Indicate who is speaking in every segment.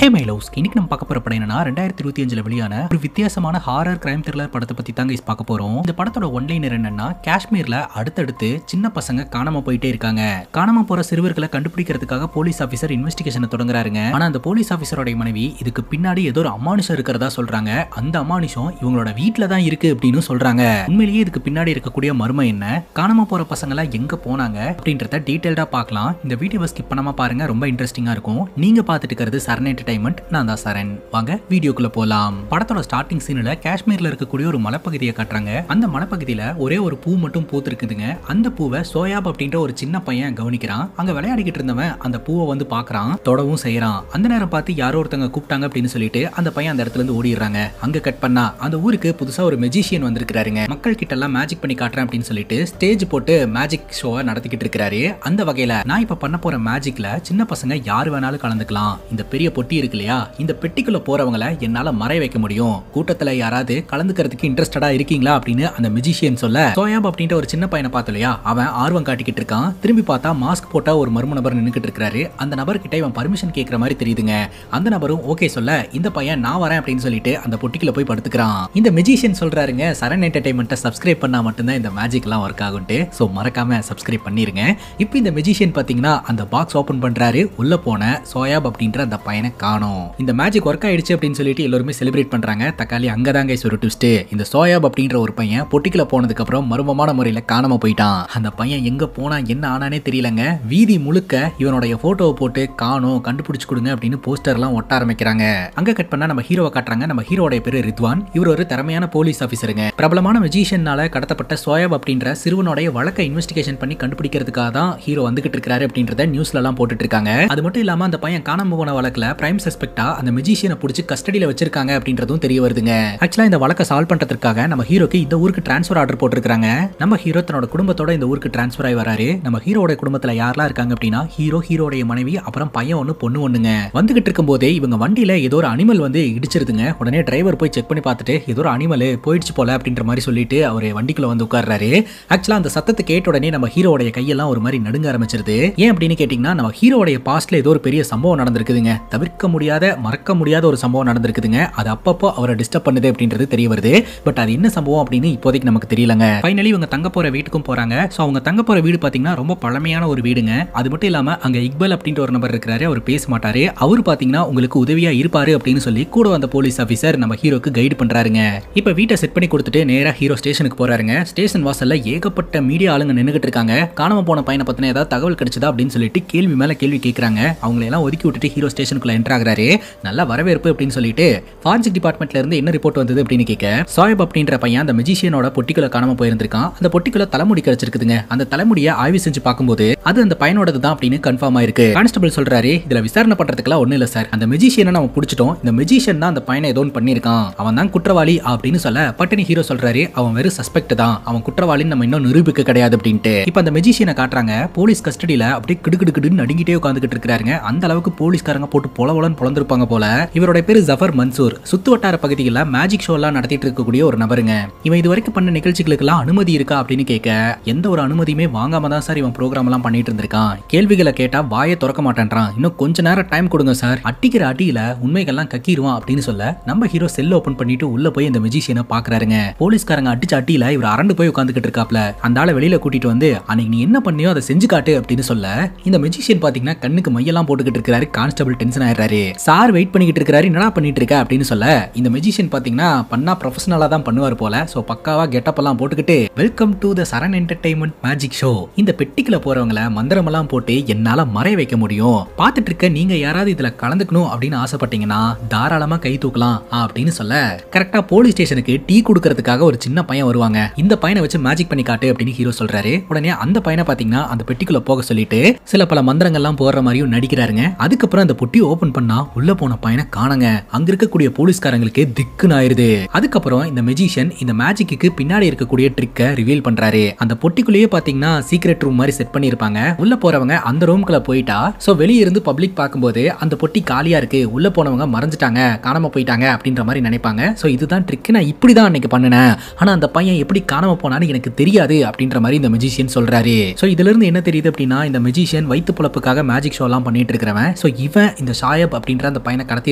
Speaker 1: Hey my loves, இன்னைக்கு நம்ம பார்க்க போற படம் என்னன்னா 2025ல வெளியான ஒரு வித்தியாசமான ஹாரர் கிரைம் த்ரில்லர் படத்தை பத்தி தாங்க பார்க்க போறோம். இந்த படத்தோட ஒன்லைனர் என்னன்னா, காஷ்மீர்ல அடுத்தடுத்து சின்ன பசங்க காணாம போயிட்டே இருக்காங்க. காணாம போற சிறுவர்களை கண்டுபிடிக்கிறதுக்காக போலீஸ் ஆபீசர் இன்வெஸ்டிகேஷனை தொடங்குறாருங்க. ஆனா அந்த போலீஸ் ஆபீசரோட மனைவி இதுக்கு பின்னாடி ஏதோ ஒரு அமானுஷம் இருக்கிறதா சொல்றாங்க. அந்த அமானுஷம் இவங்களோட வீட்டுல தான் இருக்கு அப்படின்னு சொல்றாங்க. உண்மையிலேயே இதுக்கு பின்னாடி இருக்கக்கூடிய மர்மம் என்ன, காணாம போற பசங்க எல்லாம் எங்க போனாங்க அப்படின்றத டீடைல்டா பார்க்கலாம். இந்த வீடியோவை ஸ்கிப் பண்ணாம பாருங்க, ரொம்ப இன்ட்ரெஸ்டிங்கா இருக்கும். நீங்க பார்த்துட்டு இருக்கிறது சரண் என்டர்டைன்மெண்ட், நான் தான் சரண். வாங்க வீடியோக்குள்ள போலாம். படத்தோட ஸ்டார்டிங் சீன்ல காஷ்மீர்ல இருக்கக்கூடிய ஒரு மலைப்பகுதியை காட்டுறாங்க. அந்த மலைப்பகுதியில ஒரே ஒரு பூ மட்டும் பூத்திருக்குதுங்க. அந்த பூவை சோயாப் அப்படின்ற ஒரு சின்ன பையன் கவனிக்கிறான். அங்க விளையாடிக்கிட்டு இருந்தவன் அந்த பூவை வந்து பாக்குறான், தொடவும் செய்யறான். அந்த நேரம் பார்த்து யாரோ ஒருத்தங்க கூப்பிட்டாங்க அப்படின்னு சொல்லிட்டு அந்த பையன் அந்த இடத்துல இருந்து ஓடிடுறாங்க. அங்க கட் பண்ணா அந்த ஊருக்கு புதுசா ஒரு மெஜிஷியன் வந்திருக்காருங்க. மக்கள் கிட்ட எல்லாம் மேஜிக் பண்ணி காட்டுறேன் அப்படின்னு சொல்லிட்டு ஸ்டேஜ் போட்டு மேஜிக் ஷோவை நடத்திக்கிட்டு இருக்காரு. அந்த வகையில நான் இப்ப பண்ண போற மேஜிக்ல சின்ன பசங்க யாரு வேணாலும் கலந்துக்கலாம். இந்த பெரிய பொட்டி இருக்கு இல்லையா, இந்த பெட்டிக்குள்ள போறவங்களை என்னால மறைய வைக்க முடியும். கூட்டத்துல யாராவது கலந்துக்கிறதுக்கு இன்ட்ரெஸ்டடா இருக்கீங்களா அப்படின்னு அந்த மெஜிஷியன் சொல்ல, சோயாப் அப்படின்ற ஒரு சின்ன பையனை பார்த்து இல்லையா, அவன் ஆர்வம் காட்டிக்கிட்டு இருக்கான். திரும்பி பார்த்தா மாஸ்க் போட்டா ஒரு மர்ம நபர் நின்னுக்கிட்டு இருக்காரு. அந்த நபர்கிட்ட இவன் பர்மிஷன் கேட்கிற மாதிரி தெரியுதுங்க. அந்த நபரும் ஓகே சொல்ல, இந்த பையன் நான் வரேன் அப்படின்னு சொல்லிட்டு அந்த பொட்டிக்குள்ள போய் படுத்துக்கிறான். இந்த மெஜிஷியன் சொல்றாருங்க, சரண் என்டர்டைன்மெண்ட்டை சப்ஸ்கிரைப் பண்ணா மட்டும்தான் இந்த மேஜிக் எல்லாம் ஒர்க் ஆகும்ட்டு. சோ மறக்காம சப்ஸ்கிரைப் பண்ணிருங்க. இப்போ இந்த மெஜிஷியன் பாத்தீங்கன்னா அந்த பாக்ஸ் ஓபன் பண்றாரு. உள்ள போன சோயாப் அப்படின்ற அந்த பையனை காணோம். இந்த மேஜிக் ஒர்க் ஆயிடுச்சு அப்படின்னு சொல்லிட்டு எல்லாருமே செலிப்ரேட் பண்றாங்க. தக்காளி அங்கதாங்க ஒரு ட்விஸ்ட். இந்த சோயாப் அப்படின்ற ஒரு பையன் பொட்டிக்குள்ள போனதுக்கு அப்புறம் மர்மமான முறையில காணாம போயிட்டான். அந்த பையன் எங்க போனா என்ன ஆனானே தெரியலங்க. வீதி முழுக்க இவனுடைய போட்டோவை போட்டு காணோம், கண்டுபிடிச்சு கொடுங்க அப்படின்னு போஸ்டர் எல்லாம் ஒட்ட ஆரம்பிக்கிறாங்க. அங்க கட் பண்ணா நம்ம ஹீரோவை காட்டுறாங்க. நம்ம ஹீரோட பேரு ரித்வான். இவர் ஒரு திறமையான போலீஸ் ஆபீசருங்க. பிரபலமான மெஜிஷியனால கடத்தப்பட்ட சோயாப் அப்படின்ற சிறுவனுடைய வழக்கை இன்வெஸ்டிகேஷன் பண்ணி கண்டுபிடிக்கிறதுக்காக தான் ஹீரோ வந்துகிட்டு இருக்காரு அப்படின்றத நியூஸ்ல எல்லாம் போட்டுட்டு இருக்காங்க. அது மட்டும் இல்லாம அந்த பையன் காணாம போன வழக்குல பிரைம் சஸ்பெக்டா அந்த மெஜிஷியனை பிடிச்சி கஸ்டடியில வச்சிருக்காங்க அப்படின்றதும் தெரிய வருதுங்க. ஆக்சுவலா இந்த வழக்கை சால்வ் பண்றதுக்காக நம்ம ஹீரோக்கு இந்த ஊருக்கு டிரான்ஸ்ஃபர் ஆர்டர் போட்டுருக்காங்க. நம்ம ஹீரோ தன்னோட குடும்பத்தோட இந்த ஊருக்கு டிரான்ஸ்ஃபர் ஆகி வராரு. நம்ம ஹீரோட குடும்பத்துல யாரெல்லாம் இருக்காங்க அப்படின்னா, ஹீரோடைய மனைவி, அப்புறம் பையன் ஒண்ணு பொண்ணு ஒண்ணுங்க. வந்துகிட்டு இருக்கும் போதே இவங்க வண்டியில ஏதோ ஒரு அனிமல் வந்து இடிச்சிருதுங்க. உடனே டிரைவர் போய் செக் பண்ணி பார்த்துட்டு ஏதோ ஒரு அனிமல் போயிடுச்சு போல அப்படின்ற மாதிரி சொல்லிட்டு அவரு வண்டிக்குள்ள வந்து உட்கார்றாரு. ஆக்சுவலா அந்த சத்தத்தை கேட்ட உடனே நம்ம ஹீரோடைய கையெல்லாம் ஒரு மாதிரி நடுங்க ஆரம்பிச்சிருது. ஏன் அப்படின்னு கேட்டீங்கன்னா, நம்ம ஹீரோடைய பாஸ்ட்ல ஏதோ ஒரு பெரிய சம்பவம் நடந்திருக்குதுங்க. தவிர்க்க முடியாத, மறக்க முடியாத ஒரு சம்பவம் நடந்திருக்குதுங்க. அது அப்பப்போ அவரை டிஸ்டர்ப் பண்ணுது அப்படின்றது தெரிய வருது. பட் அது என்ன சம்பவம் அப்படின்னு இப்போதைக்கு நமக்கு தெரியலங்க. ஃபைனலி இவங்க தங்க போற வீட்டுக்கும் போறாங்க. சோ அவங்க தங்க போற வீடு பாத்தீங்கன்னா ரொம்ப பழமையான ஒரு வீடுங்க. அது மட்டும் இல்லாம அங்க இக்பால் அப்படின்ற ஒரு நபர் இருக்காரு. அவர் பேச மாட்டாரு. அவர் பாத்தீங்கன்னா உங்களுக்கு உதவியா இருப்பாரு அப்படின்னு சொல்லி கூட வந்த போலீஸ் ஆபீசர் நம்ம ஹீரோக்கு கைடு பண்றாருங்க. இப்ப வீட்டை செட் பண்ணி கொடுத்துட்டு நேரா ஹீரோ ஸ்டேஷனுக்கு போறாருங்க. ஸ்டேஷன் வாசல்ல ஏகப்பட்ட மீடியா ஆளுங்க நின்னுகிட்டு இருக்காங்க. காணாம போன பையனை பத்தின ஏதாவது தகவல் கிடைச்சதா அப்படின்னு சொல்லிட்டு கேள்வி மேல கேள்வி கேட்கறாங்க. அவங்களை எல்லாம் ஒதுக்கி விட்டுட்டு ஹீரோ ஸ்டேஷனுக்குள்ள என்டர் ஆகுறாரு. நல்ல வரவேற்பு அப்படின்னு சொல்லிட்டு ஃபாரன்சிக் டிபார்ட்மெண்ட்ல இருந்து என்ன ரிப்போர்ட் வந்தது அப்படின்னு கேட்க, சோயாப் அப்படின்ற பையன் அந்த மெஜிஷியனோட பொட்டிக்குள்ள காணாம போயிருந்திருக்கான். அந்த பொட்டிக்குள்ள தலைமுடி கிடைச்சிருக்குதுங்க. அந்த தலைமுடியை ஆய்வு செஞ்சு பார்க்கும்போது அது அந்த பையனோடது தான் அப்படின்னு கன்ஃபார்ம் ஆயிருக்கு. கான்ஸ்டபிள் சொல்றாரு, இதுல விசாரணை பண்றதுக்குலாம் ஒண்ணு இல்ல சார், அந்த மெஜிஷியனை நம்ம பிடிச்சிட்டோம். இந்த மெஜிஷியன் தான் அந்த பையனை ஏதோ பண்ணிருக்கான், அவன் தான் குற்றவாளி அப்படின்னு சொல்ல, பட்டனி ஹீரோ சொல்றாரு, அவன் வெறும் சஸ்பெக்ட் தான், அவன் குற்றவாளின்னு நம்ம இன்னும் நிரூபிக்க கிடையாது அப்படின்ட்டு. இப்ப அந்த மெஜிஷியனை காட்டுறாங்க. போலீஸ் கஸ்டடியில அப்படியே கிடுகிடுன்னு நடுங்கிட்டே உட்காந்துக்கிட்டு இருக்காருங்க. அந்த அளவுக்கு போலீஸ்காரங்க போட்டு பொலவலன்னு பொளந்திருப்பாங்க போல. இவரோட பேரு ஜஃபர் மன்சூர். சுத்து வட்டார பகுதியில் மேஜிக் ஷோ எல்லாம் நடத்திட்டு இருக்கக்கூடிய ஒரு நபருங்க. இவன் இது வரைக்கும் பண்ண நிகழ்ச்சிகளுக்கு எல்லாம் அனுமதி இருக்கா அப்படின்னு கேட்க, எந்த ஒரு அனுமதியுமே வாங்காம தான் சார் இவன் ப்ரோக்ராம் எல்லாம் பண்ணிட்டு இருந்திருக்கான். கேள்விகளை கேட்டா வாயை திறக்க மாட்டேன்றான். இன்னும் கொஞ்ச நேரம் டைம் கொடுங்க சார், அட்டிக்கிற அடியில உண்மைகள்லாம் கக்கிடுவான் அப்படின்னு சொல்ல, நம்ம ஹீரோ செல் ஓபன் பண்ணிட்டு உள்ள போய் இந்த மெஜிஷியனை பாக்குறாருங்க. போலீஸ்காரங்க அடிச்ச அட்டியில இவர் அரண்டு போய் உட்காந்துக்கிட்டு இருக்காப்ல. அந்த ஆளை வெளியில கூட்டிட்டு வந்து, அன்னைக்கு நீ என்ன பண்ணியோ அதை செஞ்சு காட்டு அப்படின்னு சொல்ல, இந்த மெஜிஷியன் பாத்தீங்கன்னா கண்ணுக்கு மையெல்லாம் போட்டுக்கிட்டு இருக்காரு. கான்ஸ்டபிள் டென்ஷன் ஆயிடுறாரு. சார் வெயிட் பண்ணிக்கிட்டு இருக்காரு, என்னடா பண்ணிட்டு இருக்க அப்படின்னு சொல்ல, இந்த மெஜிஷியன் பாத்தீங்கன்னா பண்ணா ப்ரொஃபஷனலா தான் பண்ணுவார் போல. சோ பக்காவா கெட்டப் எல்லாம் போட்டுக்கிட்டு, welcome to the Saran entertainment magic show, இந்த பெட்டிக்குள்ள போறவங்கள மந்திரம் எல்லாம் போட்டு என்னால மறைய வைக்க முடியும், பாத்துட்டு இருக்க நீங்க யாராவது இதுல கலந்துக்கணும் அப்படின்னு ஆசைப்பட்டீங்கன்னா தாராளமா கை தூக்கலாம் அப்படின்னு சொல்ல, கரெக்டா போலீஸ் ஸ்டேஷனுக்கு டீ குடுக்கறதுக்காக ஒரு சின்ன பையன் வருவாங்க. இந்த பையனை வச்சு மேஜிக் பண்ணி காட்டு அப்படின்னு ஹீரோ சொல்றாரு. உடனே அந்த பையனை பாத்தீங்கன்னா அந்த பெட்டிக்குள்ள போக சொல்லிட்டு சில பல மந்திரங்கள்லாம் போடுற மாதிரியும் நடிக்கிறாருங்க. அதுக்கப்புறம் அந்த பொட்டி ஓபன் பண்ணா உள்ள போன பையனை காணுங்க. அங்க இருக்கக்கூடிய போலீஸ்காரங்களுக்கு திக்குன்னு ஆயிருது. அதுக்கப்புறம் இந்த மெஜிஷியன் இந்த மேஜிக்கு பின்னாடி இருக்கக்கூடிய ட்ரிக்கை ரிவீல் பண்றாரு. அந்த பொட்டிக்குள்ளேயே பாத்தீங்கன்னா சீக்ரெட் ரூம் மாதிரி செட் பண்ணிருப்பாங்க. உள்ள போறவங்க அந்த ரூம்குள்ள போயிட்டா, சோ வெளிய இருந்து பப்ளிக் பார்க்கும்போது அந்த பொட்டி காலியா இருக்கு, உள்ள போனவங்க மறைஞ்சிட்டாங்க, காணாம போயிட்டாங்க அப்படின்ற மாதிரி நினைப்பாங்க. சோ இதுதான் ட்ரிக், நான் இப்படிதான் அன்னைக்கு பண்ணினேன், ஆனா அந்த பையன் எப்படி காணாம போனான்னு எனக்கு தெரியாது அப்படின்ற மாதிரி இந்த மெஜிஷியன் சொல்றாரு. சோ இதுல இருந்து என்ன தெரியுது அப்படின்னா, இந்த மெஜிஷியன் வயிற்று பொழப்புக்காக மேஜிக் ஷோ எல்லாம் பண்ணிட்டு இருக்கிறவன். சோ இவன் இந்த ஷாயப் சோயாப் அப்படின்ற அந்த பையனை கடத்தி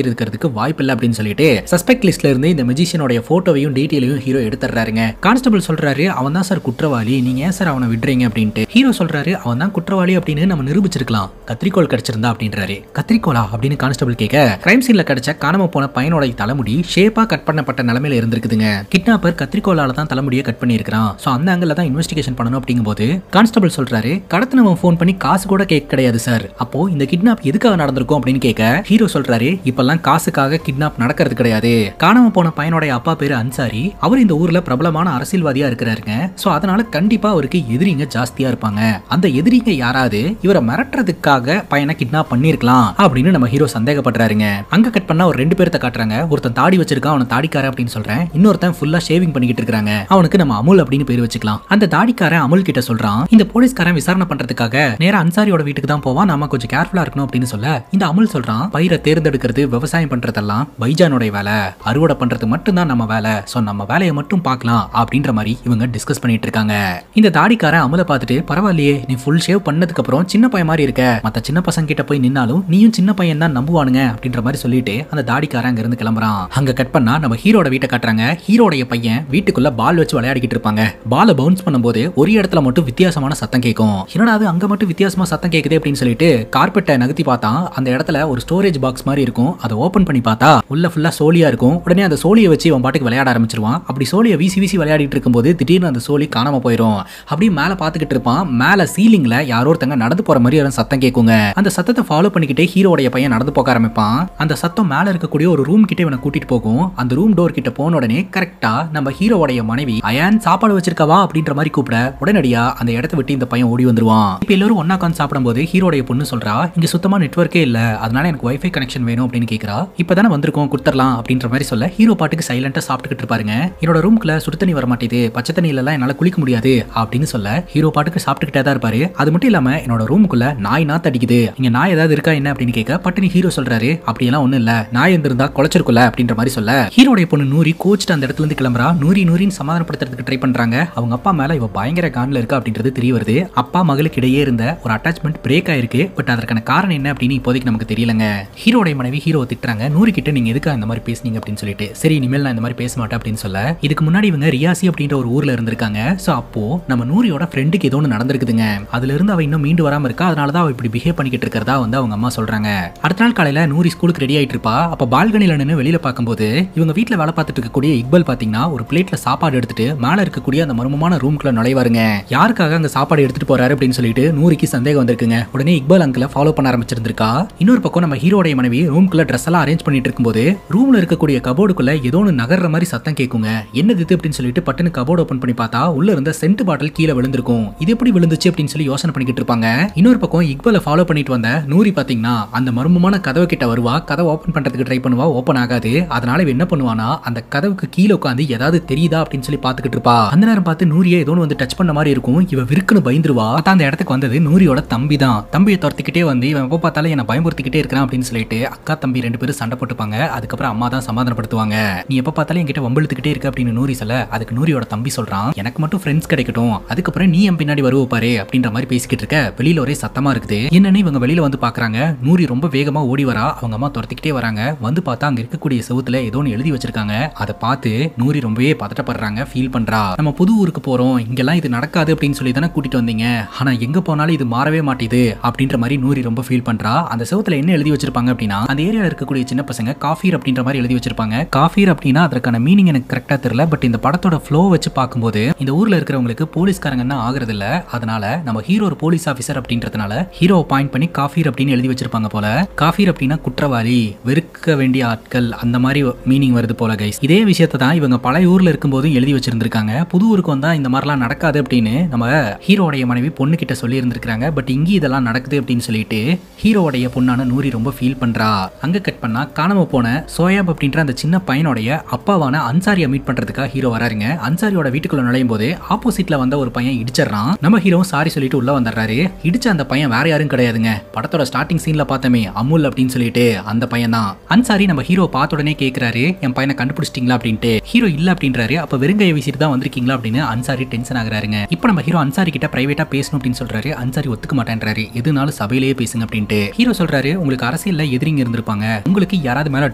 Speaker 1: இருக்கிறதுக்கு வாய்ப்பு இல்லை அப்படின்னு சொல்லிட்டு சஸ்பெக்ட் லிஸ்ட்ல இருந்து இந்த மெஜிஷியனோட போட்டோவையும் டீடைலையும் ஹீரோ எடுத்துறாருங்க. கான்ஸ்டபிள் சொல்றாரு அவன் தான் சார் குற்றவாளி, நீங்க ஏன் சார் அவனை விடுறீங்க அப்படின்ட்டு. ஹீரோ சொல்றாரு அவன் தான் குற்றவாளி அப்படின்னு நம்ம நிரூபிச்சிருக்கலாம், கத்திரிக்கோள் கிடைச்சிருந்தா அப்படின்றாரு. கத்திரிக்கோளா அப்படின்னு கான்ஸ்டபிள் கேட்க கிரைம் சீன்ல கிடைச்ச காணாம போன பையனோட தலைமுடி ஷேப்பா கட் பண்ணப்பட்ட நிலைமையில இருந்திருக்குதுங்க. கிட்னாப்பர் கத்திரிக்கோளால தான் தலைமுடியை கட் பண்ணியிருக்கான். சோ அந்த ஆங்கிள் தான் இன்வெஸ்டிகேஷன் பண்ணணும் அப்படிங்கும்போது கான்ஸ்டபிள் சொல்றாரு கடத்தினவன் ஃபோன் பண்ணி காசு கூட கேட்க கிடையாது சார், அப்போ இந்த கிட்னாப் எதுக்காக நடந்திருக்கும் அப்படின்னு கேட்க ஹீரோ சொல்றாரு இப்பெல்லாம் காசுக்காக கிட்னாப் நடக்கிறது கிடையாது. காணாம போன பையனோட அப்பா பேரு அன்சாரி, அவர் இந்த ஊர்ல பிரபலமான அரசியல்வாதியா இருக்கிறாருங்க. சோ அதனால கண்டிப்பா அவருக்கு எதிரிங்க ஜாஸ்தியா இருப்பாங்க. அந்த எதிரிங்க யாராவது இவரை மிரட்டுறதுக்காக பையனை கிட்னாப் பண்ணிருக்கலாம் அப்படின்னு நம்ம ஹீரோ சந்தேகப்படுறாருங்க. அங்க கட் பண்ணா ஒரு 2 பேர்த்த காட்டுறாங்க. ஒருத்தன் தாடி வச்சிருக்கான், அவன தாடிக்கார அப்படின்னு சொல்றேன். இன்னொருத்தன் ஃபுல்லா ஷேவிங் பண்ணிக்கிட்டு இருக்காங்க. அவனுக்கு நம்ம அமுல் அப்படின்னு பேர் வச்சுக்கலாம். அந்த தாடிக்காரன் அமுல் கிட்ட சொல்றான் இந்த போலீஸ்காரன் விசாரணை பண்றதுக்காக நேரா அன்சாரியோட வீட்டுக்கு தான் போவான், நாம கொஞ்சம் கேர்ஃபுல்லா இருக்கணும் அப்படின்னு சொல்ல இந்த அமுல் சொல்றான் பயிரை தேர்ந்தெடுக்கிறது விவசாயம் பண்றதெல்லாம் பைஜானோட வேலை, அறுவடை பண்றது மட்டும் தான் நம்ம வேலை, சோ நம்ம வேலையை மட்டும் பார்க்கலாம் அப்படின்ற மாதிரி இவங்க டிஸ்கஸ் பண்ணிட்டு இருக்காங்க. இந்த தாடிக்காரன் அமுலை பார்த்துட்டு பரவாயில்லையே நீ ஃபுல் ஷேவ் பண்ணதுக்கு அப்புறம் சின்ன பையன் மாதிரி இருக்க, மத்த சின்ன பசங்க கிட்ட போய் நின்னாலும் நீயும் சின்ன பையன் தான் நம்புவானுங்க அப்படின்ற மாதிரி சொல்லிட்டு அந்த தாடிக்காரன் அங்க இருந்து கிளம்புறான். அங்க கட் பண்ணா நம்ம ஹீரோட வீட்டை காட்டுறாங்க. ஹீரோடைய பையன் வீட்டுக்குள்ள பால் வச்சு விளையாடிக்கிட்டு இருப்பாங்க. பாலை பவுன்ஸ் பண்ணும்போது ஒரு இடத்துல மட்டும் வித்தியாசமான சத்தம் கேட்கும். என்னடா அது அங்க மட்டும் வித்தியாசமா சத்தம் கேக்குது அப்படின்னு சொல்லிட்டு கார்பெட்டை நகர்த்தி பார்த்தா அந்த இடத்துல ஒரு ஸ்டோரேஜ் பாக்ஸ் மாதிரி இருக்கும். அதை ஓபன் பண்ணி பார்த்தா உள்ள ஃபுல்லா சோலியா இருக்கும். உடனே அந்த சோலியை வச்சு அவன் பாட்டுக்கு விளையாட ஆரம்பிச்சிருவான். அப்படி சோலியை வீசி வீசி விளையாடிட்டு இருக்கும்போது திடீர்னு அந்த சோலி காணாம போயிடும். அப்படியே மேல பாத்துக்கிட்டு இருப்பான். மேல சீலிங்ல யாரோ ஒருத்தங்க நடந்து போற மாதிரி ஒரு சத்தம் கேட்குங்க. அந்த சத்தத்தை ஃபாலோ பண்ணிக்கிட்டே ஹீரோடைய பையன் நடந்து போக ஆரம்பிப்பான். அந்த சத்தம் மேல இருக்கக்கூடிய ஒரு ரூம் கிட்ட இவனை கூட்டிட்டு போகும். அந்த ரூம் டோர் கிட்ட போன உடனே கரெக்டா நம்ம ஹீரோடைய மனைவி அயான் சாப்பாடு வச்சிருக்கவா அப்படின்ற மாதிரி கூப்பிட உடனடியா அந்த இடத்தை விட்டு இந்த பையன் ஓடி வந்துருவான். இப்ப எல்லாரும் ஒன்னா உட்காந்து சாப்பிடும்போது ஹீரோடைய பொண்ணு சொல்றா இங்க சுத்தமா நெட்வொர்க்கே இல்ல, அதனால எனக்கு வைஃபை கனெக்ஷன் வேணும் அப்படின்னு கேக்குறா. இப்பதானே வந்திருக்கோம் கொடுத்துடலாம் அப்படின்ற மாதிரி சொல்ல ஹீரோ பாட்டுக்கு சைலண்டா சாப்பிட்டுக்கிட்டு இருப்பாருங்க. என்னோட ரூம்குள்ள சுடு தண்ணி வர மாட்டேது, பச்சை தண்ணியில எல்லாம் என்னால குளிக்க முடியாது அப்படின்னு சொல்ல ஹீரோ பாட்டுக்கு சாப்பிட்டுக்கிட்டே தான் இருப்பாரு. அது மட்டும் இல்லாம என்னோட ரூமுக்குள்ள நாய் நாத்து அடிக்குது, இங்க நாய் ஏதாவது இருக்கா என்ன அப்படின்னு கேட்க பட்டுனி ஹீரோ சொல்றாரு அப்படியெல்லாம் ஒண்ணும் இல்ல, நாய் இருந்திருந்தா குலைச்சிருக்குல அப்படின்ற மாதிரி சொல்ல ஹீரோடைய பொண்ணு நூரி கோச்சிட்டு அந்த இடத்துல இருந்து கிளம்புறா. நூரின்னு சமாதானப்படுத்துறதுக்கு ட்ரை பண்றாங்க. அவங்க அப்பா மேல இவ பயங்கர கான்ல இருக்கா அப்படின்றது தெரிய வருது. அப்பா மகளுக்கு இடையே இருந்த ஒரு அட்டாச்மெண்ட் பிரேக் ஆயிருக்கு. பட் அதற்கான காரணம் என்ன அப்படின்னு இப்போதைக்கு நமக்கு தெரியலங்க. ஹீரோடைய மனைவி ஹீரோ திட்டுறாங்க நூறு கிட்ட நீங்க எதுக்காக இந்த மாதிரி பேசுனீங்க அப்படின்னு சொல்லிட்டு. சரி இனிமேல் நான் இந்த மாதிரி பேச மாட்டேன் அப்படின்னு சொல்ல இதுக்கு முன்னாடி இவங்க ரியாசி அப்படின்ற ஒரு ஊர்ல இருந்திருக்காங்க. சோ அப்போ நம்ம நூரியோட ஃப்ரெண்டுக்கு ஏதோ ஒன்று நடந்திருக்குதுங்க. அதுல இருந்து அவ இன்னும் மீண்டு வராம இருக்கா. அதனாலதான் அவ இப்படி பிஹேவ் பண்ணிக்கிட்டு இருக்கிறதா வந்து அவங்க அம்மா சொல்றாங்க. அடுத்த நாள் காலையில நூரி ஸ்கூலுக்கு ரெடி ஆயிட்டு இருப்பா. அப்ப பால்கனில நின்று வெளியில பார்க்கும்போது இவங்க வீட்டுல வேலை பார்த்துட்டு இருக்கக்கூடிய இக்பல் பாத்தீங்கன்னா ஒரு பிளேட்ல சாப்பாடு எடுத்துட்டு மேல இருக்கக்கூடிய அந்த மர்மமான ரூம்குள்ள நுழைவாருங்க. யாருக்காக அங்க சாப்பாடு எடுத்துட்டு போறாரு அப்படின்னு சொல்லிட்டு நூரிக்கு சந்தேகம் வந்திருக்குங்க. உடனே இக்பால் அங்கிள ஃபாலோ பண்ண ஆரம்பிச்சிருந்திருக்கா. இன்னொரு பக்கம் நம்ம ஹீரோடைய மனைவி ரூம்குள்ள ட்ரெஸ் எல்லாம் அரேஞ்ச் பண்ணிட்டு இருக்கும்போது ரூம்ல இருக்கக்கூடிய கபோர்டுக்குள்ள ஏதோ ஒன்று நகர்ற மாதிரி சத்தம் கேட்குங்க. என்னது இது அப்படின்னு சொல்லிட்டு பட்டுன்னு கபோர்டு ஓபன் பண்ணி பார்த்தா உள்ள இருந்த சென்ட் பாட்டில் கீழே விழுந்திருக்கும். இது எப்படி விழுந்துச்சு அப்படின்னு சொல்லி யோசனை பண்ணிக்கிட்டு இருப்பாங்க. இன்னொரு பக்கம் இக்பாலை ஃபாலோ பண்ணிட்டு வந்த நூரி பாத்தீங்கன்னா அந்த மர்மமான கதவு கிட்ட வருவா. கதவை ஓபன் பண்றதுக்கு ட்ரை பண்ணுவா, ஓபன் ஆகாது. அதனால என்ன பண்ணுவானா அந்த கதவுக்கு கீழே உட்காந்து ஏதாவது தெரியுதா அப்படின்னு சொல்லி பாத்துக்கிட்டு இருப்பா. அந்த நேரம் பார்த்து நூரியை ஏதோ வந்து டச் பண்ண மாதிரி இருக்கும். இவ விருக்குன்னு பயந்துருவா. அந்த இடத்துக்கு வந்தது நூரியோட தம்பி தான். தம்பியை துரத்திக்கிட்டே வந்து இவன் எப்ப பார்த்தாலும் என்ன பயமுறுத்திக்கிட்டே இருக்கிறான் அப்படின்னு சொல்லிட்டு அக்கா தம்பி 2 பேரும் சண்டை போட்டுப்பாங்க. அதுக்கப்புறம் அம்மா தான் சமாதானப்படுத்துவாங்க. நீ எப்ப பார்த்தாலும் என்கிட்ட வம்பிழுத்துக்கிட்டே இருக்க அப்படின்னு நூரி சொல்ல அதுக்கு நூரியோட தம்பி சொல்றான் எனக்கு மட்டும் ஃப்ரெண்ட்ஸ் கிடைக்கட்டும், அதுக்கப்புறம் நீ என் பின்னாடி வருவ பாரு அப்படின்ற மாதிரி பேசிக்கிட்டு இருக்க. வெளியில ஒரே சத்தமா இருக்குது. என்னன்னு இவங்க வெளியில வந்து பாக்குறாங்க. நூரி ரொம்ப வேகமா ஓடி வரா. அவங்க அம்மா துரத்திக்கிட்டே வராங்க. வந்து பார்த்தா அங்க இருக்கக்கூடிய செவுத்துல ஏதோ ஒன்று எழுதி வச்சிருக்காங்க. அதை பார்த்து நூரி ரொம்பவே பதட்டப்படுறாங்க, ஃபீல் பண்றா. நம்ம புது ஊருக்கு போறோம், இங்கெல்லாம் இது நடக்காது அப்படின்னு சொல்லி தானே கூட்டிட்டு வந்தீங்க, ஆனா எங்க போனாலும் இது மாறவே மாட்டேது அப்படின்ற மாதிரி நூரி ரொம்ப ஃபீல் பண்றா. அந்த செவுத்துல என்ன எழுதி வச்சிருப்பாங்க அப்படின்னா அந்த ஏரியால இருக்கக்கூடிய சின்ன பசங்க காஃபீர் அப்படின்ற மாதிரி எழுதி வச்சிருப்பாங்க. காஃபீர் அப்படின்னா அதற்கான மீனிங் எனக்கு கரெக்டா தெரியல. பட் இந்த படத்தோட ஃப்ளோ வச்சு பார்க்கும்போது இந்த ஊர்ல இருக்கிறவங்களுக்கு போலீஸ்காரங்கன்னா ஆகுறது இல்ல. அதனால நம்ம ஹீரோ ஒரு போலீஸ் ஆபீசர் அப்படின்றதுனால ஹீரோவை பாயிண்ட் பண்ணி காஃபீர் அப்படின்னு எழுதி வச்சிருப்பாங்க போல. காஃபீர் அப்படின்னா குற்றவாளி, வெறுக்க வேண்டிய ஆட்கள், அந்த மாதிரி மீனிங் வருது போல கைஸ். இதே விஷயத்தை தான் இவங்க பழைய ஊர்ல இருக்கும்போது எழுதி வச்சிருந்திருக்காங்க. புது ஊருக்கு வந்தா இந்த மாதிரிலாம் நடக்காது அப்படின்னு நம்ம ஹீரோடைய மனைவி பொண்ணு கிட்ட சொல்லி இருந்திருக்காங்க. பட் இங்க இதெல்லாம் நடக்குது அப்படின்னு சொல்லிட்டு ஹீரோடைய பொண்ணான நூரி ரொம்ப ஃபீல் பண்றா. அங்க கட் பண்ணா காணாம போன சோயாப் அப்படின்ற அந்த சின்ன பையனுடைய அப்பாவான அன்சாரியை மீட் பண்றதுக்காக ஹீரோ வராருங்க. அன்சாரியோட வீட்டுக்குள்ள நுழையும் போது ஆப்போசிட்ல வந்த ஒரு பையன் இடிச்சிடறான். நம்ம ஹீரோ சாரி சொல்லிட்டு உள்ள வந்துடுறாரு. இடிச்ச அந்த பையன் வேற யாரும் கிடையாதுங்க, படத்தோட ஸ்டார்டிங் சீன்ல பார்த்தமே அமுல் அப்படின்னு சொல்லிட்டு அந்த பையன் தான். அன்சாரி நம்ம ஹீரோ பார்த்த உடனே கேட்கிறாரு என் பையனை கண்டுபிடிச்சிட்டீங்களா அப்படின்ட்டு. ஹீரோ இல்ல அப்படின்றாரு. அப்ப வெறுங்கையை வீசிட்டு தான் வந்திருக்கீங்களா அப்படின்னு அன்சாரி டென்ஷன் ஆகுறாருங்க. இப்போ நம்ம ஹீரோ அன்சாரி கிட்ட பிரைவேட்டா பேசணும் அப்படின்னு சொல்றாரு. அன்சாரி ஒத்துக்க மாட்டேன்றாரு. எதுனாலும் சபையிலேயே பேசுங்க அப்படின்ட்டு. ஹீரோ சொல்றாரு உங்களுக்கு அரசியல் வாசல்ல எதிரிங்க இருந்திருப்பாங்க. உங்களுக்கு யாராவது மேல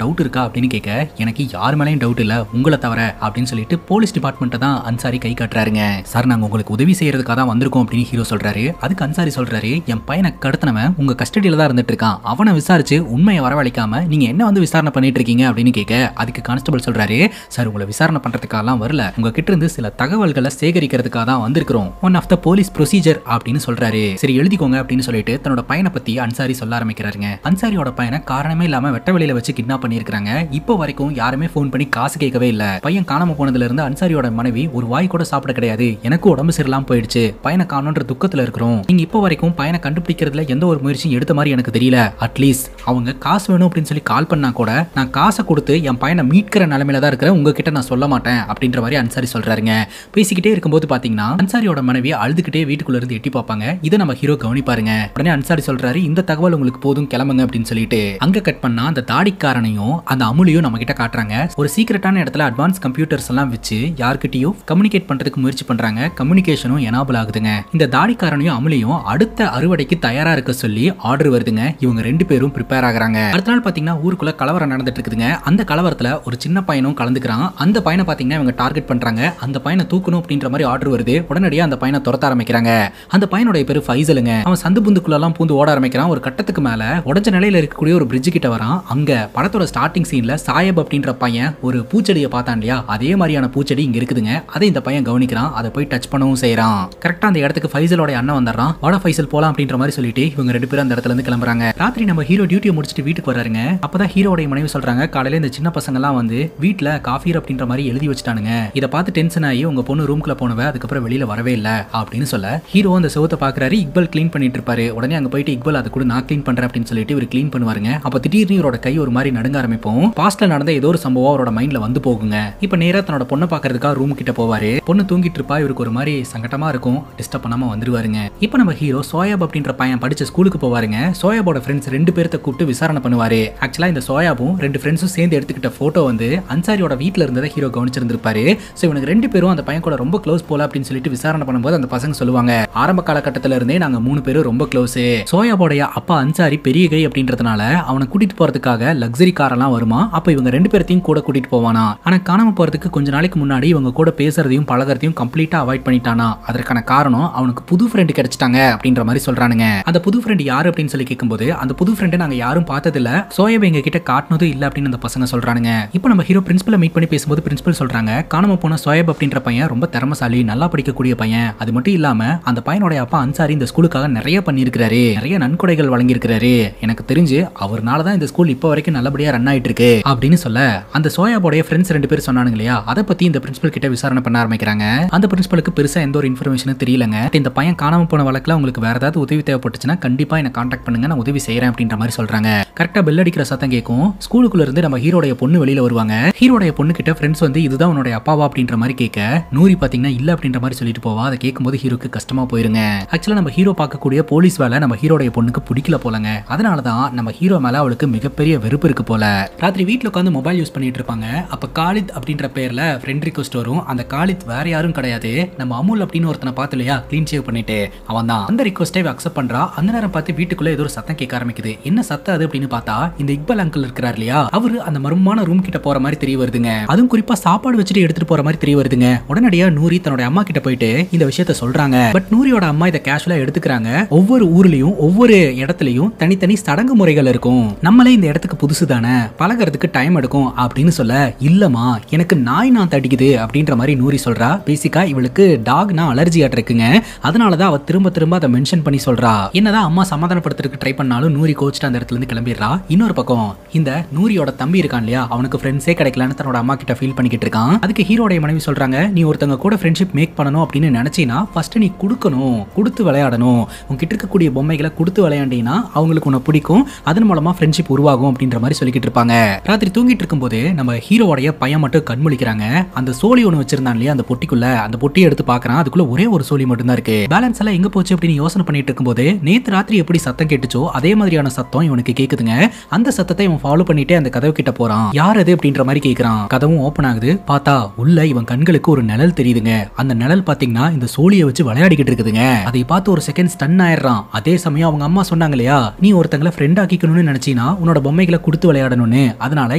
Speaker 1: டவுட் இருக்கா அப்படின்னு கேட்க, எனக்கு யார் மேலயும் டவுட் இல்ல உங்களை தவிர அப்படின்னு சொல்லிட்டு போலீஸ் டிபார்ட்மெண்ட்டை தான் அன்சாரி கை காட்டுறாருங்க. சார் நாங்க உங்களுக்கு உதவி செய்யறதுக்காக தான் வந்திருக்கோம் அப்படின்னு ஹீரோ சொல்றாரு. அதுக்கு அன்சாரி சொல்றாரு, என் பையனை கடத்தினவன் உங்க கஸ்டடியில தான் இருந்துட்டு இருக்கான். அவனை விசாரிச்சு உண்மையை வரவழைக்காம நீங்க என்ன வந்து விசாரணை பண்ணிட்டு இருக்கீங்க அப்படின்னு கேட்க, அதுக்கு கான்ஸ்டபிள் சொல்றாரு, சார் உங்களை விசாரணை பண்றதுக்காகலாம் வரல, உங்க கிட்ட இருந்து சில தகவல்களை சேகரிக்கிறதுக்காக தான் வந்திருக்கிறோம். One of the police procedure அப்படின்னு சொல்றாரு. சரி எழுதிக்கோங்க அப்படின்னு சொல்லிட்டு தன்னோட பையனை பத்தி அன்சாரி சொல்ல ஆரம்பிக்கிறாருங்க. அன்சாரியோட பையனை காரணமே இல்லாம வெட்ட வெளியில வச்சு கிட்னாப் பண்ணிருக்காங்க. இப்போ வரைக்கும் யாருமே போன் பண்ணி காசு கேட்கவே இல்ல. பையன் காணாம போனதுல இருந்து அன்சாரியோட மனைவி ஒரு வாய் கூட சாப்பிட கிடையாது. எனக்கு உடம்பு சரியில்லாம போயிடுச்சு, பையனை காணோன்ற துக்கத்துல இருக்கிறோம். நீங்க இப்போ வரைக்கும் பையனை கண்டுபிடிக்கிறதுல எந்த ஒரு முயற்சியும் எடுத்த மாதிரி எனக்கு தெரியல. அட்லீஸ்ட் அவங்க காசு வேணும் அப்படின்னு சொல்லி கால் பண்ணா கூட நான் காசை கொடுத்து என் பையனை மீட்கிற நிலைமையில தான் இருக்கிறேன், உங்ககிட்ட நான் சொல்ல மாட்டேன் அப்படின்ற மாதிரி அன்சாரி சொல்றாருங்க. பேசிக்கிட்டே இருக்கும்போது பாத்தீங்கன்னா அன்சாரியோட மனைவி அழுதுகிட்டே வீட்டுக்குள்ள இருந்து எட்டி பார்ப்பாங்க. இதை நம்ம ஹீரோ கவனிப்பாருங்க. உடனே அன்சாரி சொல்றாரு, இந்த தகவல் உங்களுக்கு போதும் கிளம்புங்க அப்படின்னு சொல்லிட்டு அங்க கட் பண்ணா அந்த தாடிக்காரனையும் அந்த அமுலியும் நம்ம கிட்ட காட்டுறாங்க. ஒரு சீக்கிரட்டான இடத்துல அட்வான்ஸ் கம்ப்யூட்டர்ஸ் எல்லாம் வச்சு யார்கிட்டயும் கம்யூனிகேட் பண்றதுக்கு முயற்சி பண்றாங்க. கம்யூனிகேஷனும் எனேபிள் ஆகுதுங்க. இந்த தாடிக்காரனையும் அமுலியும் அடுத்த அறுவடைக்கு தயாரா இருக்க சொல்லி ஆர்டர் வருதுங்க. இவங்க ரெண்டு பேரும் ப்ரிப்பேர் ஆகுறாங்க. அடுத்த நாள் பாத்தீங்கன்னா ஊருக்குள்ள கலவரம் நடந்துட்டு இருக்குதுங்க. அந்த கலவரத்துல ஒரு சின்ன பையனும் கலந்துக்கிறான். அந்த பையனை பாத்தீங்கன்னா இவங்க டார்கெட் பண்றாங்க. அந்த பையனை தூக்கணும் அப்படின்ற மாதிரி ஆர்டர் வருது. உடனடியா அந்த பையனை துரத்த ஆரம்பிக்கிறாங்க. அந்த பையனுடைய பேரு ஃபைசலுங்க. அவன் சந்து புந்துக்குள்ள எல்லாம் பூந்து ஓட ஆரம்பிக்கிறான். ஒரு கட்டத்துக்கு மேல உடஞ்ச நிலையில இருக்கக்கூடிய ஒரு பிரிட்ஜ் கிட்ட வரான். அங்க படத்தோட ஸ்டார்டிங் சீன்ல சாயப் அப்படின்ற பையன் ஒரு பூச்செடியை பார்த்தான் இல்லையா, அதே மாதிரியான பூச்செடி இங்க இருக்குதுங்க. அதை இந்த பையன் கவனிக்கிறான். அதை போய் டச் பண்ணவும் செய்யறான். கரெக்டா அந்த இடத்துக்கு ஃபைசலோட அண்ணன் வந்துடுறான். வாடா ஃபைசல் போலாம் அப்படின்ற மாதிரி சொல்லிட்டு இவங்க ரெண்டு பேரும் அந்த இடத்துல இருந்து கிளம்புறாங்க. ராத்திரி நம்ம ஹீரோ டியூட்டியை முடிச்சுட்டு வீட்டுக்கு வராருங்க. அப்பதான் ஹீரோட மனைவி சொல்றாங்க, காலையில இந்த சின்ன பசங்க எல்லாம் வந்து வீட்டுல காஃபி அப்படின்ற மாதிரி எழுதி வச்சுட்டானுங்க. இதை பார்த்து டென்ஷன் ஆகி உங்க பொண்ணு ரூம்குள்ள போனவ அதுக்கப்புறம் வெளியில வரவே இல்ல அப்படின்னு சொல்ல, ஹீரோ அந்த செவத்தை பாக்குறாரு. இக்பல் கிளீன் பண்ணிட்டு இருப்பாரு. உடனே அங்க போயிட்டு இக்பல் அதை கூட நான் கிளீன் பண்றேன் அப்படின்னு சொல்லிட்டு இவர் கிளீன் பண்ணுவாருங்க. அப்ப திடீர்னு இவரோட கை ஒரு மாதிரி நடுங்க ஆரம்பிப்போம். பாஸ்ட்ல நடந்த ஏதோ ஒரு சம்பவம் அவரோட மைண்ட்ல வந்து போகுங்க. இப்ப நேரா தன்னோட பொண்ணை பாக்குறதுக்காக ரூம் கிட்ட போவாரு. பொண்ணு தூங்கிட்டு இருப்பா. இவருக்கு ஒரு மாதிரி சங்கடமா இருக்கும். டிஸ்டர்ப் பண்ணாம வந்துருவாருங்க. இப்ப நம்ம ஹீரோ சோயாப் அப்படின்ற பையன் படிச்ச ஸ்கூலுக்கு போவாருங்க. சோயாபோட ஃப்ரெண்ட்ஸ் ரெண்டு பேர்த்த கூப்பிட்டு விசாரணை பண்ணுவாரு. ஆக்சுவலா இந்த சோயாபும் ரெண்டு ஃப்ரெண்ட்ஸும் சேர்ந்து எடுத்துக்கிட்ட போட்டோ வந்து அன்சாரியோட வீட்டுல இருந்ததை ஹீரோ கவனிச்சிருந்திருப்பாரு. சோ இவனுக்கு ரெண்டு பேரும் அந்த பையன் கூட ரொம்ப க்ளோஸ் போல அப்படின்னு சொல்லிட்டு விசாரணை பண்ணும்போது அந்த பசங்க சொல்லுவாங்க, ஆரம்ப காலகட்டத்தில இருந்தே நாங்க மூணு பேரும் ரொம்ப க்ளோஸ். சோயாபோடைய அப்பா அன்சாரி பெரிய கை அப்படின்றதுனால அவனை கூட்டிட்டு போறதுக்காக லக்ஸரி கார் எல்லாம் வருமா. அப்ப இவங்க ரெண்டு பேர்த்தையும் கூட கூட்டிட்டு போவானா. ஆனா காணாம போறதுக்கு கொஞ்ச நாளைக்கு முன்னாடி இவங்க கூட பேசுறதையும் பழகிறதையும் கம்ப்ளீட்டா அவாய்ட் பண்ணிட்டானா. அதற்கான காரணம் அவனுக்கு புது ஃப்ரெண்ட் கிடைச்சிட்டாங்க அப்படின்ற மாதிரி சொல்றானுங்க. அந்த புது ஃப்ரெண்ட் யாரு அப்படின்னு சொல்லி கேட்கும்போது, அந்த புது ஃப்ரெண்டை நாங்க யாரும் பார்த்தது இல்ல, சோயாப் எங்க கிட்ட காட்டினதும் இல்ல அப்படின்னு அந்த பசங்க சொல்றானுங்க. இப்போ நம்ம ஹீரோ பிரின்சிபலை மீட் பண்ணி பேசும்போது பிரின்சிபல் சொல்றாங்க, காணாம போன சோயாப் அப்படின்ற பையன் ரொம்ப திறமசாலி, நல்லா படிக்கக்கூடிய பையன். அது மட்டும் இல்லாம அந்த பையனோட அப்பா அன்சாரி இந்த ஸ்கூலுக்காக நிறைய பண்ணியிருக்காரு, நிறைய நன்கொடைகள் வழங்கியிருக்காரு. எனக்கு தெரிஞ்சு அவர்னால தான் இந்த ஸ்கூல் இப்போ வரைக்கும் நல்லபடியா ரன் ஆயிட்டு இருக்கு அப்படின்னு சொல்ல, அந்த சோயாபோடைய ஃப்ரெண்ட்ஸ் ரெண்டு பேர் சொன்னானுங்க இல்லையா, அதை பத்தி இந்த பிரின்சிபல் கிட்ட விசாரணை பண்ண ஆரம்பிக்கிறாங்க. அந்த பிரின்சிபலுக்கு பெருசா எந்த ஒரு இன்ஃபர்மேஷனும் தெரியலங்க. இந்த பையன் காணாம போன வழக்குல உங்களுக்கு வேற ஏதாவது உதவி தேவைப்பட்டுச்சுன்னா கண்டிப்பா என்ன கான்டாக்ட் பண்ணுங்க, நான் உதவி செய்யறேன் அப்படின்ற மாதிரி சொல்றாங்க. கரெக்டா பெல் அடிக்கிற சத்தம் கேட்கும். ஸ்கூலுக்குள்ள இருந்து நம்ம ஹீரோடைய பொண்ணு வெளியில வருவாங்க. ஹீரோடைய பொண்ணு கிட்ட ஃப்ரெண்ட்ஸ் வந்து இதுதான் உன்னுடைய அப்பாவா அப்படின்ற மாதிரி கேட்க, நூரி பாத்தீங்கன்னா இல்ல அப்படின்ற மாதிரி சொல்லிட்டு போவா. அதை கேட்கும்போது ஹீரோக்கு கஷ்டமா போயிருங்க. ஆக்சுவலா நம்ம ஹீரோ பார்க்கக்கூடிய போலீஸ் வேலை நம்ம ஹீரோடைய பொண்ணுக்கு பிடிக்கல போலங்க. அதனாலதான் நம்ம ஹீரோ மேல அவளுக்கு மிகப்பெரிய வெறுப்பு இருக்கு போல. ராத்திரி வீட்டுல உட்காந்து மொபைல் யூஸ் பண்ணிட்டு இருப்பாங்க. அப்ப காலித் அப்படின்ற பேர்ல ஃப்ரெண்ட் ரிக்வெஸ்ட் வரும். அந்த காலித் வேற யாரும் கிடையாது, நம்ம அமுல் அப்படின்னு ஒருத்தனை பார்த்து இல்லையா க்ளீன் ஷேவ் பண்ணிட்டு அவன் தான். அந்த ரிக்வெஸ்டை அக்செப்ட் பண்றா. அந்த நேரம் பார்த்து வீட்டுக்குள்ள ஏதோ ஒரு சத்தம் கேட்க ஆரம்பிக்குது. என்ன சத்தம் அது அப்படின்னு பார்த்தா இந்த இக்பல் அங்கிள் இருக்கிறார் இல்லையா, அவரு அந்த மர்மமான ரூம் கிட்ட போற மாதிரி தெரிய வருதுங்க. அதுவும் குறிப்பா சாப்பாடு வச்சுட்டு எடுத்துட்டு போற மாதிரி தெரிய வருதுங்க. உடனடியா நூரி தன்னோட அம்மா கிட்ட போயிட்டு இந்த விஷயத்த சொல்றாங்க. பட் நூரியோட அம்மா இதை கேஷுவலா எடுத்துக்கிறாங்க. ஒவ்வொரு ஊர்லயும் ஒவ்வொரு இடத்துலயும் தனித்தனி சடங்கு முறைகள் இருக்கும். நம்மளே இந்த இடத்துக்கு புதுசு தானே, பழகிறதுக்கு டைம் எடுக்கும் அப்படின்னு சொல்ல, இல்லமா எனக்கு நாய் நான் தடிக்குது அப்படின்ற மாதிரி நூரி சொல்றா. பேசிக்கா இவளுக்கு டாக்னா அலர்ஜி இருக்குங்க. அதனாலதான் அவ திரும்ப திரும்ப அதை மென்ஷன் பண்ணி சொல்றா. என்னதான் அம்மா சமாதானப்படுத்துறதுக்கு ட்ரை பண்ணாலும் நூரி கோச்சிட்டு அந்த இடத்துல இருந்து கிளம்பிடுறா. இன்னொரு பக்கம் இந்த நூரியோட தம்பி இருக்கான் இல்லையா, அவனுக்கு ஃப்ரெண்ட்ஸே கிடைக்கலன்னு தன்னோட அம்மா கிட்ட ஃபீல் பண்ணிக்கிட்டு இருக்கான். அதுக்கு ஹீரோடைய மனைவி சொல்றாங்க, நீ ஒருத்தங்க கூட ஃப்ரெண்ட்ஷிப் மேக் பண்ணணும் அப்படின்னு நினைச்சீனா ஃபர்ஸ்ட் நீ கொடுக்கணும், கொடுத்து விளையாடணும். உங்ககிட்ட இருக்கக்கூடிய பொம்மைகளை கொடுத்து விளையாண்டினா அவங்களுக்கு உன்னை பிடிக்கும், அதன் மூலமா ஃப்ரெண்ட்ஷிப் உருவாகும் அப்படின்ற மாதிரி சொல்லிக்கிட்டு இருப்பாங்க. ராத்திரி தூங்கிட்டு இருக்கும்போது நம்ம ஹீரோடைய பையன் மட்டும் கண்முழிக்கிறாங்க. அந்த சோழி ஒன்று வச்சிருந்தான் இல்லையா அந்த பொட்டிக்குள்ள, அந்த பொட்டியை எடுத்து பார்க்கறான். அதுக்குள்ள ஒரே ஒரு சோழி மட்டும் தான் இருக்கு. பேலன்ஸ் எல்லாம் எங்க போச்சு அப்படின்னு யோசனை பண்ணிட்டு இருக்கும்போது நேத்து ராத்திரி எப்படி சத்தம் கேட்டுச்சோ அதே மாதிரியான சத்தம் இவனுக்கு கேக்குதுங்க. அந்த சத்தத்தை இவன் ஃபாலோ பண்ணிட்டே அந்த கதவு கிட்ட போறான். யார் அது அப்படின்ற மாதிரி கேக்குறான். கதவும் ஓபன் ஆகுது. பார்த்தா உள்ள இவன் கண்களுக்கு ஒரு நிழல் தெரியுதுங்க. அந்த நிழல் பாத்தீங்கன்னா இந்த சோழியை வச்சு விளையாடிக்கிட்டு இருக்குதுங்க. அதை பார்த்து ஒரு செகண்ட் ஸ்டன் ஆயிடுறான். அதே சமயம் அவங்க அம்மா சொன்னாங்க இல்லையா, நீ ஒருத்தங்களை ஃப்ரெண்டா ஃப்ரெண்ட் ஆக்கிக்கணும்னு நினைச்சினா உன்னோட பொம்மைகளை கொடுத்து விளையாடணும்னு. அதனால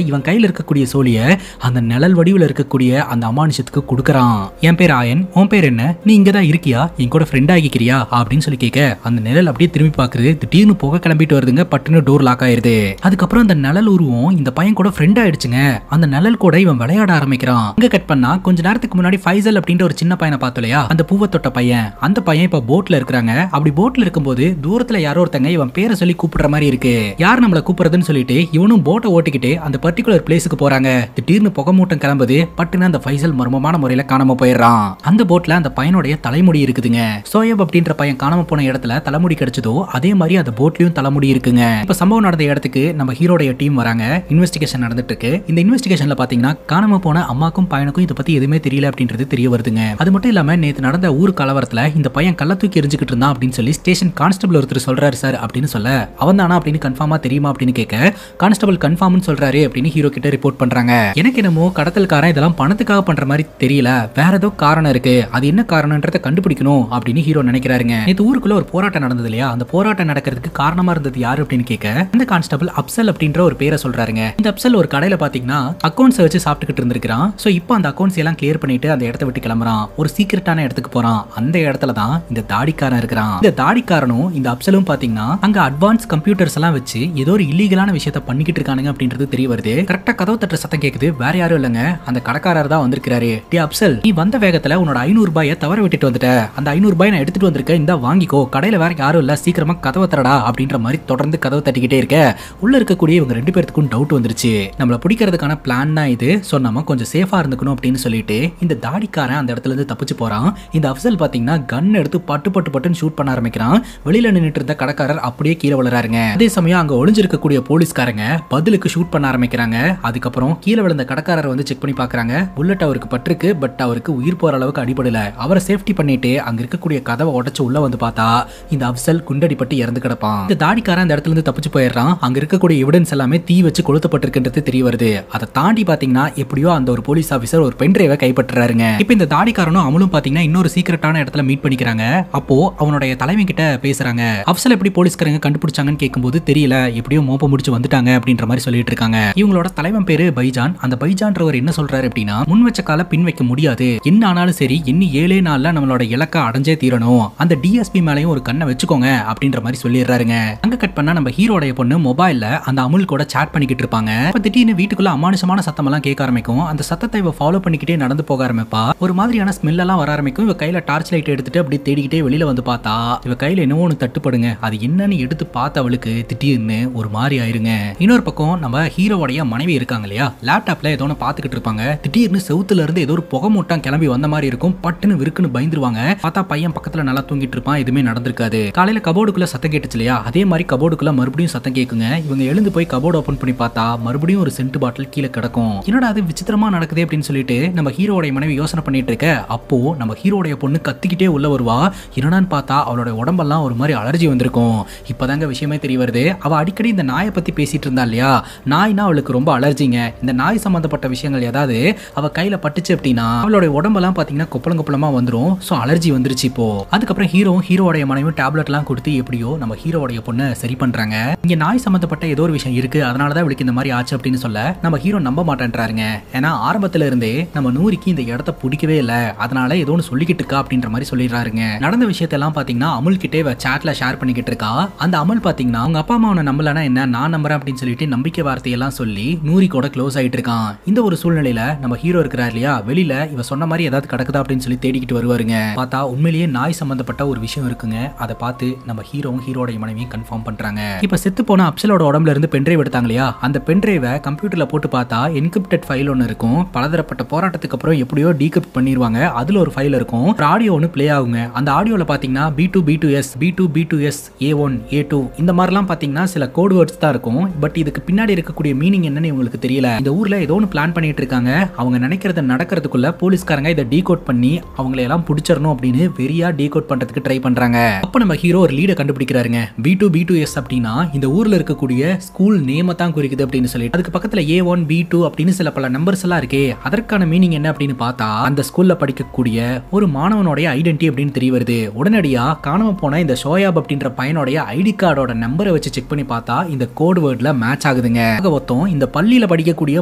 Speaker 1: இவன் கையில இருக்கக்கூடிய சோழிய அந்த நிழல் வடிவில் இருக்கக்கூடிய அந்த அமானுஷத்துக்கு கொடுக்கறான். என் பேர் ஆயன், உன் பேர் என்ன, நீ இங்கதான் இருக்கியா, என் கூட ஃப்ரெண்ட் ஆகிக்கிறியா அப்படின்னு சொல்லி கேட்க அந்த நிழல் அப்படியே திரும்பி பாக்குறது. திடீர்னு போக கிளம்பிட்டு வருதுங்க. பட்டுன்னு டோர் லாக் ஆயிருது. அதுக்கப்புறம் அந்த நிழல் உருவம் இந்த பையன் கூட ஃப்ரெண்ட் ஆயிடுச்சுங்க. அந்த நிழல் கூட இவன் விளையாட ஆரம்பிக்கிறான். இங்க கட் பண்ணா கொஞ்ச நேரத்துக்கு முன்னாடி ஃபைசல் அப்படின்ற ஒரு சின்ன பையனை பார்த்தோலையா, அந்த பூவை தொட்ட பையன். அந்த பையன் இப்ப போட்ல இருக்கிறாங்க. அப்படி போட்ல இருக்கும்போது தூரத்துல யாரோ ஒருத்தங்க இவன் பேரை சொல்லி கூப்பிடுற மாதிரி இருக்கு. யார் நம்மள கூப்பிடுறதுன்னு சொல்லிட்டு இவனும் போட்டை ஓட்டிக்கிட்டு அந்த பர்டிகுலர் பிளேஸுக்கு போறாங்க. திடீர்னு புகை மூட்டம் கிளம்புது. பட்டுன்னு அந்த ஃபைசல் மர்மமான முறையில காணாம போயிடுறான். அந்த போட்ல அந்த பையனுடைய தலைமுடி இருக்குதுங்க. சோயப் அப்படின்ற பையன் காணாம போன இடத்துல தலைமுடி கிடைச்சதோ அதே மாதிரி அந்த போட்லயும் தலைமுடி இருக்குங்க. இப்ப சம்பவம் நடந்த இடத்துக்கு நம்ம ஹீரோடைய டீம் வராங்க. இன்வெஸ்டிகேஷன் நடந்துட்டு இருக்கு. இந்த இன்வெஸ்டிகேஷன்ல பாத்தீங்கன்னா காணாம போன அம்மாக்கும் பையனுக்கும் இதை பத்தி எதுவுமே தெரியல அப்படின்றது தெரிய வருதுங்க. அது மட்டும் இல்லாம நேத்து நடந்த ஊர் கலவரத்துல இந்த பையன் கள்ள தூக்கி எரிஞ்சுக்கிட்டு இருந்தான் அப்படின்னு சொல்லி ஸ்டேஷன் கான்ஸ்டபிள் ஒருத்தர் சொல்றாரு சார் அப்படின்னு சொல்ல, அவன் தானா அப்படின்னு கன்ஃபார்மா தெரியுமா அப்படின்னு கேட்க, கான்ஸ்டபிள் கன்ஃபார்ம்னு சொல்றாரு அப்படின்னு ஹீரோ கிட்ட ரிப்போர்ட் பண்றாங்க. எனக்கு என்னமோ கடத்தல்காரன் இதெல்லாம் பணத்துக்காக பண்ற மாதிரி தெரியல, வேற ஏதோ காரணம் இருக்கு, அது என்ன காரணம்ன்றதை கண்டுபிடிக்கணும் அப்படின்னு ஹீரோ நினைக்கிறாருங்க. நேத்து ஊருக்குள்ள ஒரு போராட்டம் நடந்தது இல்லையா, அந்த போராட்டம் நடக்கிறதுக்கு காரணமா இருந்தது யாரு அப்படின்னு கேட்க, அந்த கான்ஸ்டபிள் அப்சல் அப்படின்ற ஒரு பேரை சொல்றாருங்க. இந்த அப்சல் ஒரு கடையில பாத்தீங்கன்னா அக்கௌண்ட்ஸ் வச்சு சாப்பிட்டுக்கிட்டு இருந்திருக்கான். சோ இப்போ அந்த அக்கௌண்ட்ஸ் எல்லாம் கிளியர் பண்ணிட்டு அந்த இடத்த விட்டு கிளம்புறான். ஒரு சீக்கிரட்டான இடத்துக்கு போறான். அந்த இடத்துல தான் இந்த தாடிக்காரன் இருக்கிறான். இந்த தாடிக்காரனும் இந்த அப்சலும் பாத்தீங்கன்னா அங்க அட்வான்ஸ் கம்ப்யூட்டர்ஸ் எல்லாம் வச்சு ஏதோ ஒரு இல்லீகலான விஷயத்தை பண்ணிக்கிட்டு இருக்கானுங்க அப்படின்றது தெரிய வருது. கரெக்டா கதவு தட்டுற சத்தம் கேக்குது. வேற யாரும் இல்லங்க, அந்த கடைக்காரர் தான் வந்திருக்காரு. டே அப்சல், நீ வந்த வேகத்துல உன்னோட 500 ரூபாயை தவற விட்டுட்டு வந்துட்ட. அந்த 500 ரூபாய் நான் எடுத்துட்டு வந்திருக்கேன், இந்த வாங்கிக்கோ, கடையில வேற யாரும் இல்ல, சீக்கிரமா கதவை தரடா அப்படின்ற மாதிரி தொடர்ந்து கதவை தட்டிக்கிட்டே இருக்க உள்ள இருக்கக்கூடிய இவங்க 2 பேருக்கும் டவுட் வந்துருச்சு. நம்மள பிடிக்கிறதுக்கான பிளான் தான் இது, சோ நம்ம கொஞ்சம் சேஃபா இருந்துக்கணும் அப்படின்னு சொல்லிட்டு இந்த தாடிக்காரன் அந்த இடத்துல இருந்து தப்பிச்சு போறான். இந்த அப்சல் பாத்தீங்கன்னா கன் எடுத்து பட்டு பட்டு பட்டுன்னு ஷூட் பண்ண ஆரம்பிக்கிறான். வெளியில நின்னுட்டு இருந்த கடைக்காரர் அப்படியே கீழே விழுறாருங்க. அதே சமயம் அங்க ஒளிஞ்சிருக்கக்கூடிய போலீஸ்காரங்க பதிலுக்கு ஷூட் பண்ண ஆரம்பிக்கிறாங்க. அதுக்கப்புறம் கீழே விழுந்த கடைக்காரர் வந்து செக் பண்ணி பாக்குறாங்க. புல்லட் அவருக்கு பட்டிருக்கு, பட் அவருக்கு உயிர் போற அளவுக்கு அடிபடல. அவரை சேஃப்டி பண்ணிட்டு அங்க இருக்கக்கூடிய கதவை உடைச்சு உள்ள வந்து பார்த்தா இந்த அப்சல் குண்டடிப்பட்டு இறந்து கிடப்பான். இந்த தாடிக்காரன் அந்த இடத்துல இருந்து தப்பிச்சு போயிடுறான். அங்க இருக்கக்கூடிய எவிடன்ஸ் எல்லாமே தீ வச்சு கொளுத்தப்பட்டிருக்குன்றது தெரிய வருது. அதை தாண்டி பாத்தீங்கன்னா எப்படியோ அந்த ஒரு போலீஸ் ஆபீசர் ஒரு பென் டிரைவை கைப்பற்றுறாருங்க. இப்போ இந்த தாடிக்காரனும் அமலும் பாத்தீங்கன்னா இன்னொரு சீக்கிரட்டான இடத்துல மீட் பண்ணிக்கிறாங்க. அப்போ அவனுடைய தலைமை கிட்ட பேசுறாங்க. அப்சல் எப்படி போலீஸ்காரங்க கண்டுபிடிச்சாங்கன்னு கேட்கும்போது தெரியல, எப்படியோ மோப்ப முடிச்சு வந்துட்டாங்க அப்படின்ற மாதிரி சொல்லிட்டு இருக்காங்க. இவங்களோட தலைவன் பேரு பைஜான். அந்த பைஜான்றவர் என்ன சொல்றாரு அப்படின்னா, முன் வச்ச கால பின் வைக்க முடியாது, என்ன ஆனாலும் சரி இன்னி 7 நாள்ல நம்மளோட இலக்கை அடைஞ்சே தீரணும், அந்த டிஎஸ்பி மேலையும் ஒரு கண்ணை வச்சுக்கோங்க அப்படின்ற மாதிரி சொல்லிடுறாருங்க. அங்க கட் பண்ணா நம்ம ஹீரோடைய பொண்ணு மொபைல்ல அந்த அமுல் கூட சாட் பண்ணிக்கிட்டு இருப்பாங்க. அப்ப திடீர்னு வீட்டுக்குள்ள அமானுஷமான சத்தம் எல்லாம் கேட்க ஆரம்பிக்கும். அந்த சத்தத்தை இவ ஃபாலோ பண்ணிக்கிட்டே நடந்து போக ஆரம்பிப்பா. ஒரு மாதிரியான ஸ்மெல் எல்லாம் வர ஆரம்பிக்கும். இவ கையில டார்ச் லைட் எடுத்துட்டு அப்படி தேடிக்கிட்டே வெளியில வந்து பார்த்தா இவ கையில என்னவோ ஒன்று தட்டுப்படுங்க. அது என்னன்னு எடுத்து பார்த்த அவளுக்கு திடீர்னு ஒரு மாதிரி ஆயிருங்க. இன்னொரு பக்கம் நம்ம ஹீரோடைய மனைவி இருக்காங்க இல்லையா, லேப்டாப்ல ஏதோ ஒன்று பார்த்துக்கிட்டு இருப்பாங்க. திடீர்னு செவுத்துல இருந்து ஏதோ ஒரு புகை மூட்டம் கிளம்பி வந்த மாதிரி இருக்கும். பட்டுன்னு விருக்குன்னு பயந்துருவாங்க. பார்த்தா பையன் பக்கத்துல நல்லா தூங்கிட்டு இருப்பான். எதுவுமே நடந்திருக்காது. காலையில கபோர்டுக்குள்ள சத்தம் கேட்டுச்சு இல்லையா, அதே மாதிரி கபோர்டுக்குள்ள மறுபடியும் சத்தம் கேட்குங்க. இவங்க எழுந்து போய் கபோர்டு ஓபன் பண்ணி பார்த்தா மறுபடியும் ஒரு சென்ட் பாட்டில் கீழே கிடக்கும். என்னடா அது விசித்திரமா நடக்குது அப்படின்னு சொல்லிட்டு நம்ம ஹீரோடைய மனைவி யோசனை பண்ணிட்டு இருக்க, அப்போ நம்ம ஹீரோடைய பொண்ணு கத்திக்கிட்டே உள்ள வருவா. என்னடான்னு பார்த்தா அவளோட உடம்பெல்லாம் ஒரு மாதிரி அலர்ஜி வந்திருக்கும். இப்பதாங்க விஷயமே தெரிய வருது. அவ அடிக்கடி இந்த நாயை பத்தி பேசிட்டு இருந்தா இல்லையா, நாய்னா அவளுக்கு ரொம்ப அலர்ஜிங்க. இந்த நாய் சம்பந்தப்பட்ட விஷயங்கள் ஏதாவது அவ கையில பட்டுச்சு அப்படின்னா அவளுடைய உடம்பெல்லாம் பாத்தீங்கன்னா கொப்பளமா வந்துரும். சோ அலர்ஜி வந்துருச்சு இப்போ. அதுக்கப்புறம் ஹீரோடைய மனைவி டேப்லெட் எல்லாம் கொடுத்து எப்படியோ நம்ம ஹீரோடைய பொண்ணை சரி பண்றாங்க. இங்க நாய் சம்பந்தப்பட்ட ஏதோ ஒரு விஷயம் இருக்கு, அதனாலதான் அவளுக்கு இந்த மாதிரி ஆச்சு அப்படின்னு சொல்ல நம்ம ஹீரோ நம்ப மாட்டேன்றாருங்க. ஏன்னா ஆரம்பத்துல இருந்தே நம்ம நூறிக்கு இந்த இடத்த பிடிக்கவே இல்ல, அதனால ஏதோ ஒன்று சொல்லிக்கிட்டு இருக்கா அப்படின்ற மாதிரி சொல்லிடுறாருங்க. நடந்த விஷயத்தெல்லாம் பாத்தீங்கன்னா அமுல் கிட்டே சாட்ல ஷேர் பண்ணிக்கிட்டு இருக்கா. அந்த அமுல் பாத்தீங்கன்னா அவங்க அப்பா அம்மா அவனை நம்பலனா என்ன, நான் நம்புறேன் அப்படின்னு சொல்லிட்டு நம்பிக்கை வார்த்தையெல்லாம் சொல்லி நூறி கூட க்ளோஸ் ஆயிட்டு இருக்கான். இந்த ஒரு சூழ்நிலையில நம்ம ஹீரோ இருக்கிறார் இல்லையா, வெளியில இவ சொன்ன மாதிரி ஏதாவது கிடக்குதா அப்படின்னு சொல்லி தேடிக்கிட்டு வருவாருங்க. பார்த்தா உண்மையிலேயே நாய் சம்பந்தப்பட்ட ஒரு விஷயம் இருக்குங்க. அதை பார்த்து நம்ம ஹீரோடைய மனைவியும் கன்ஃபார்ம் பண்றாங்க. இப்ப செத்து போன அப்சலோட உடம்புல இருந்து பென்ட்ரைவ் எடுத்தாங்க இல்லையா, அந்த பென்ட்ரைவை கம்ப்யூட்டர்ல போட்டு பார்த்தா என்கிரிப்டட் ஃபைல் ஒன்று இருக்கும். பலதரப்பட்ட போராட்டத்துக்கு அப்புறம் எப்படியோ டீகிரிப்ட் பண்ணிடுவாங்க. அதுல ஒரு ஃபைல் இருக்கும். ஒரு ஆடியோ ஒன்று பிளே ஆகுங்க. அந்த ஆடியோல பாத்தீங்கன்னா B2 B2S B2 B2S A1 A2 இந்த மாதிரிலாம் பாத்தீங்கன்னா சில கோட் வேர்ட்ஸ் தான் இருக்கும். பட் இதுக்கு பின்னாடி இருக்கக்கூடிய மீனிங் என்னன்னு உங்களுக்கு தெரியல. இந்த ஊர்ல ஏதோ ஒன்று பிளான் பண்ணிட்டு இருக்காங்க. அவங்க நினைக்கிறத நடக்கிறதுக்குள்ள போலீஸ்காரங்க இதை டீகோட் பண்ணி அவங்களை எல்லாம் பிடிச்சிடணும் அப்படின்னு வெறியா டீகோட் பண்றதுக்கு ட்ரை பண்றாங்க. அப்ப நம்ம ஹீரோ ஒரு லீடை கண்டுபிடிக்கிறாருங்க. B2 B2S அப்படின்னா இந்த ஊர்ல இருக்கக்கூடிய ஸ்கூல் நேமை தான் குறிக்குது அப்படின்னு சொல்லிட்டு அதுக்கு பக்கத்துல A1 B2 அப்படின்னு சில பல நம்பர்ஸ் எல்லாம் இருக்கே, அதற்கான மீனிங் என்ன அப்படின்னு பார்த்தா அந்த ஸ்கூல்ல படிக்கக்கூடிய ஒரு மாணவனுடைய ஐடென்டி அப்படின்னு தெரிய வருது. உடனடியா காணாம போன இந்த ஷோயாப் அப்படின்ற பையனுடைய ஐடி கார்டோட நம்பரை வச்சு வச்சு செக் பண்ணி பார்த்தா இந்த கோட் வேர்ட்ல மேட்ச் ஆகுதுங்க. மொத்தம் இந்த பள்ளியில படிக்கக்கூடிய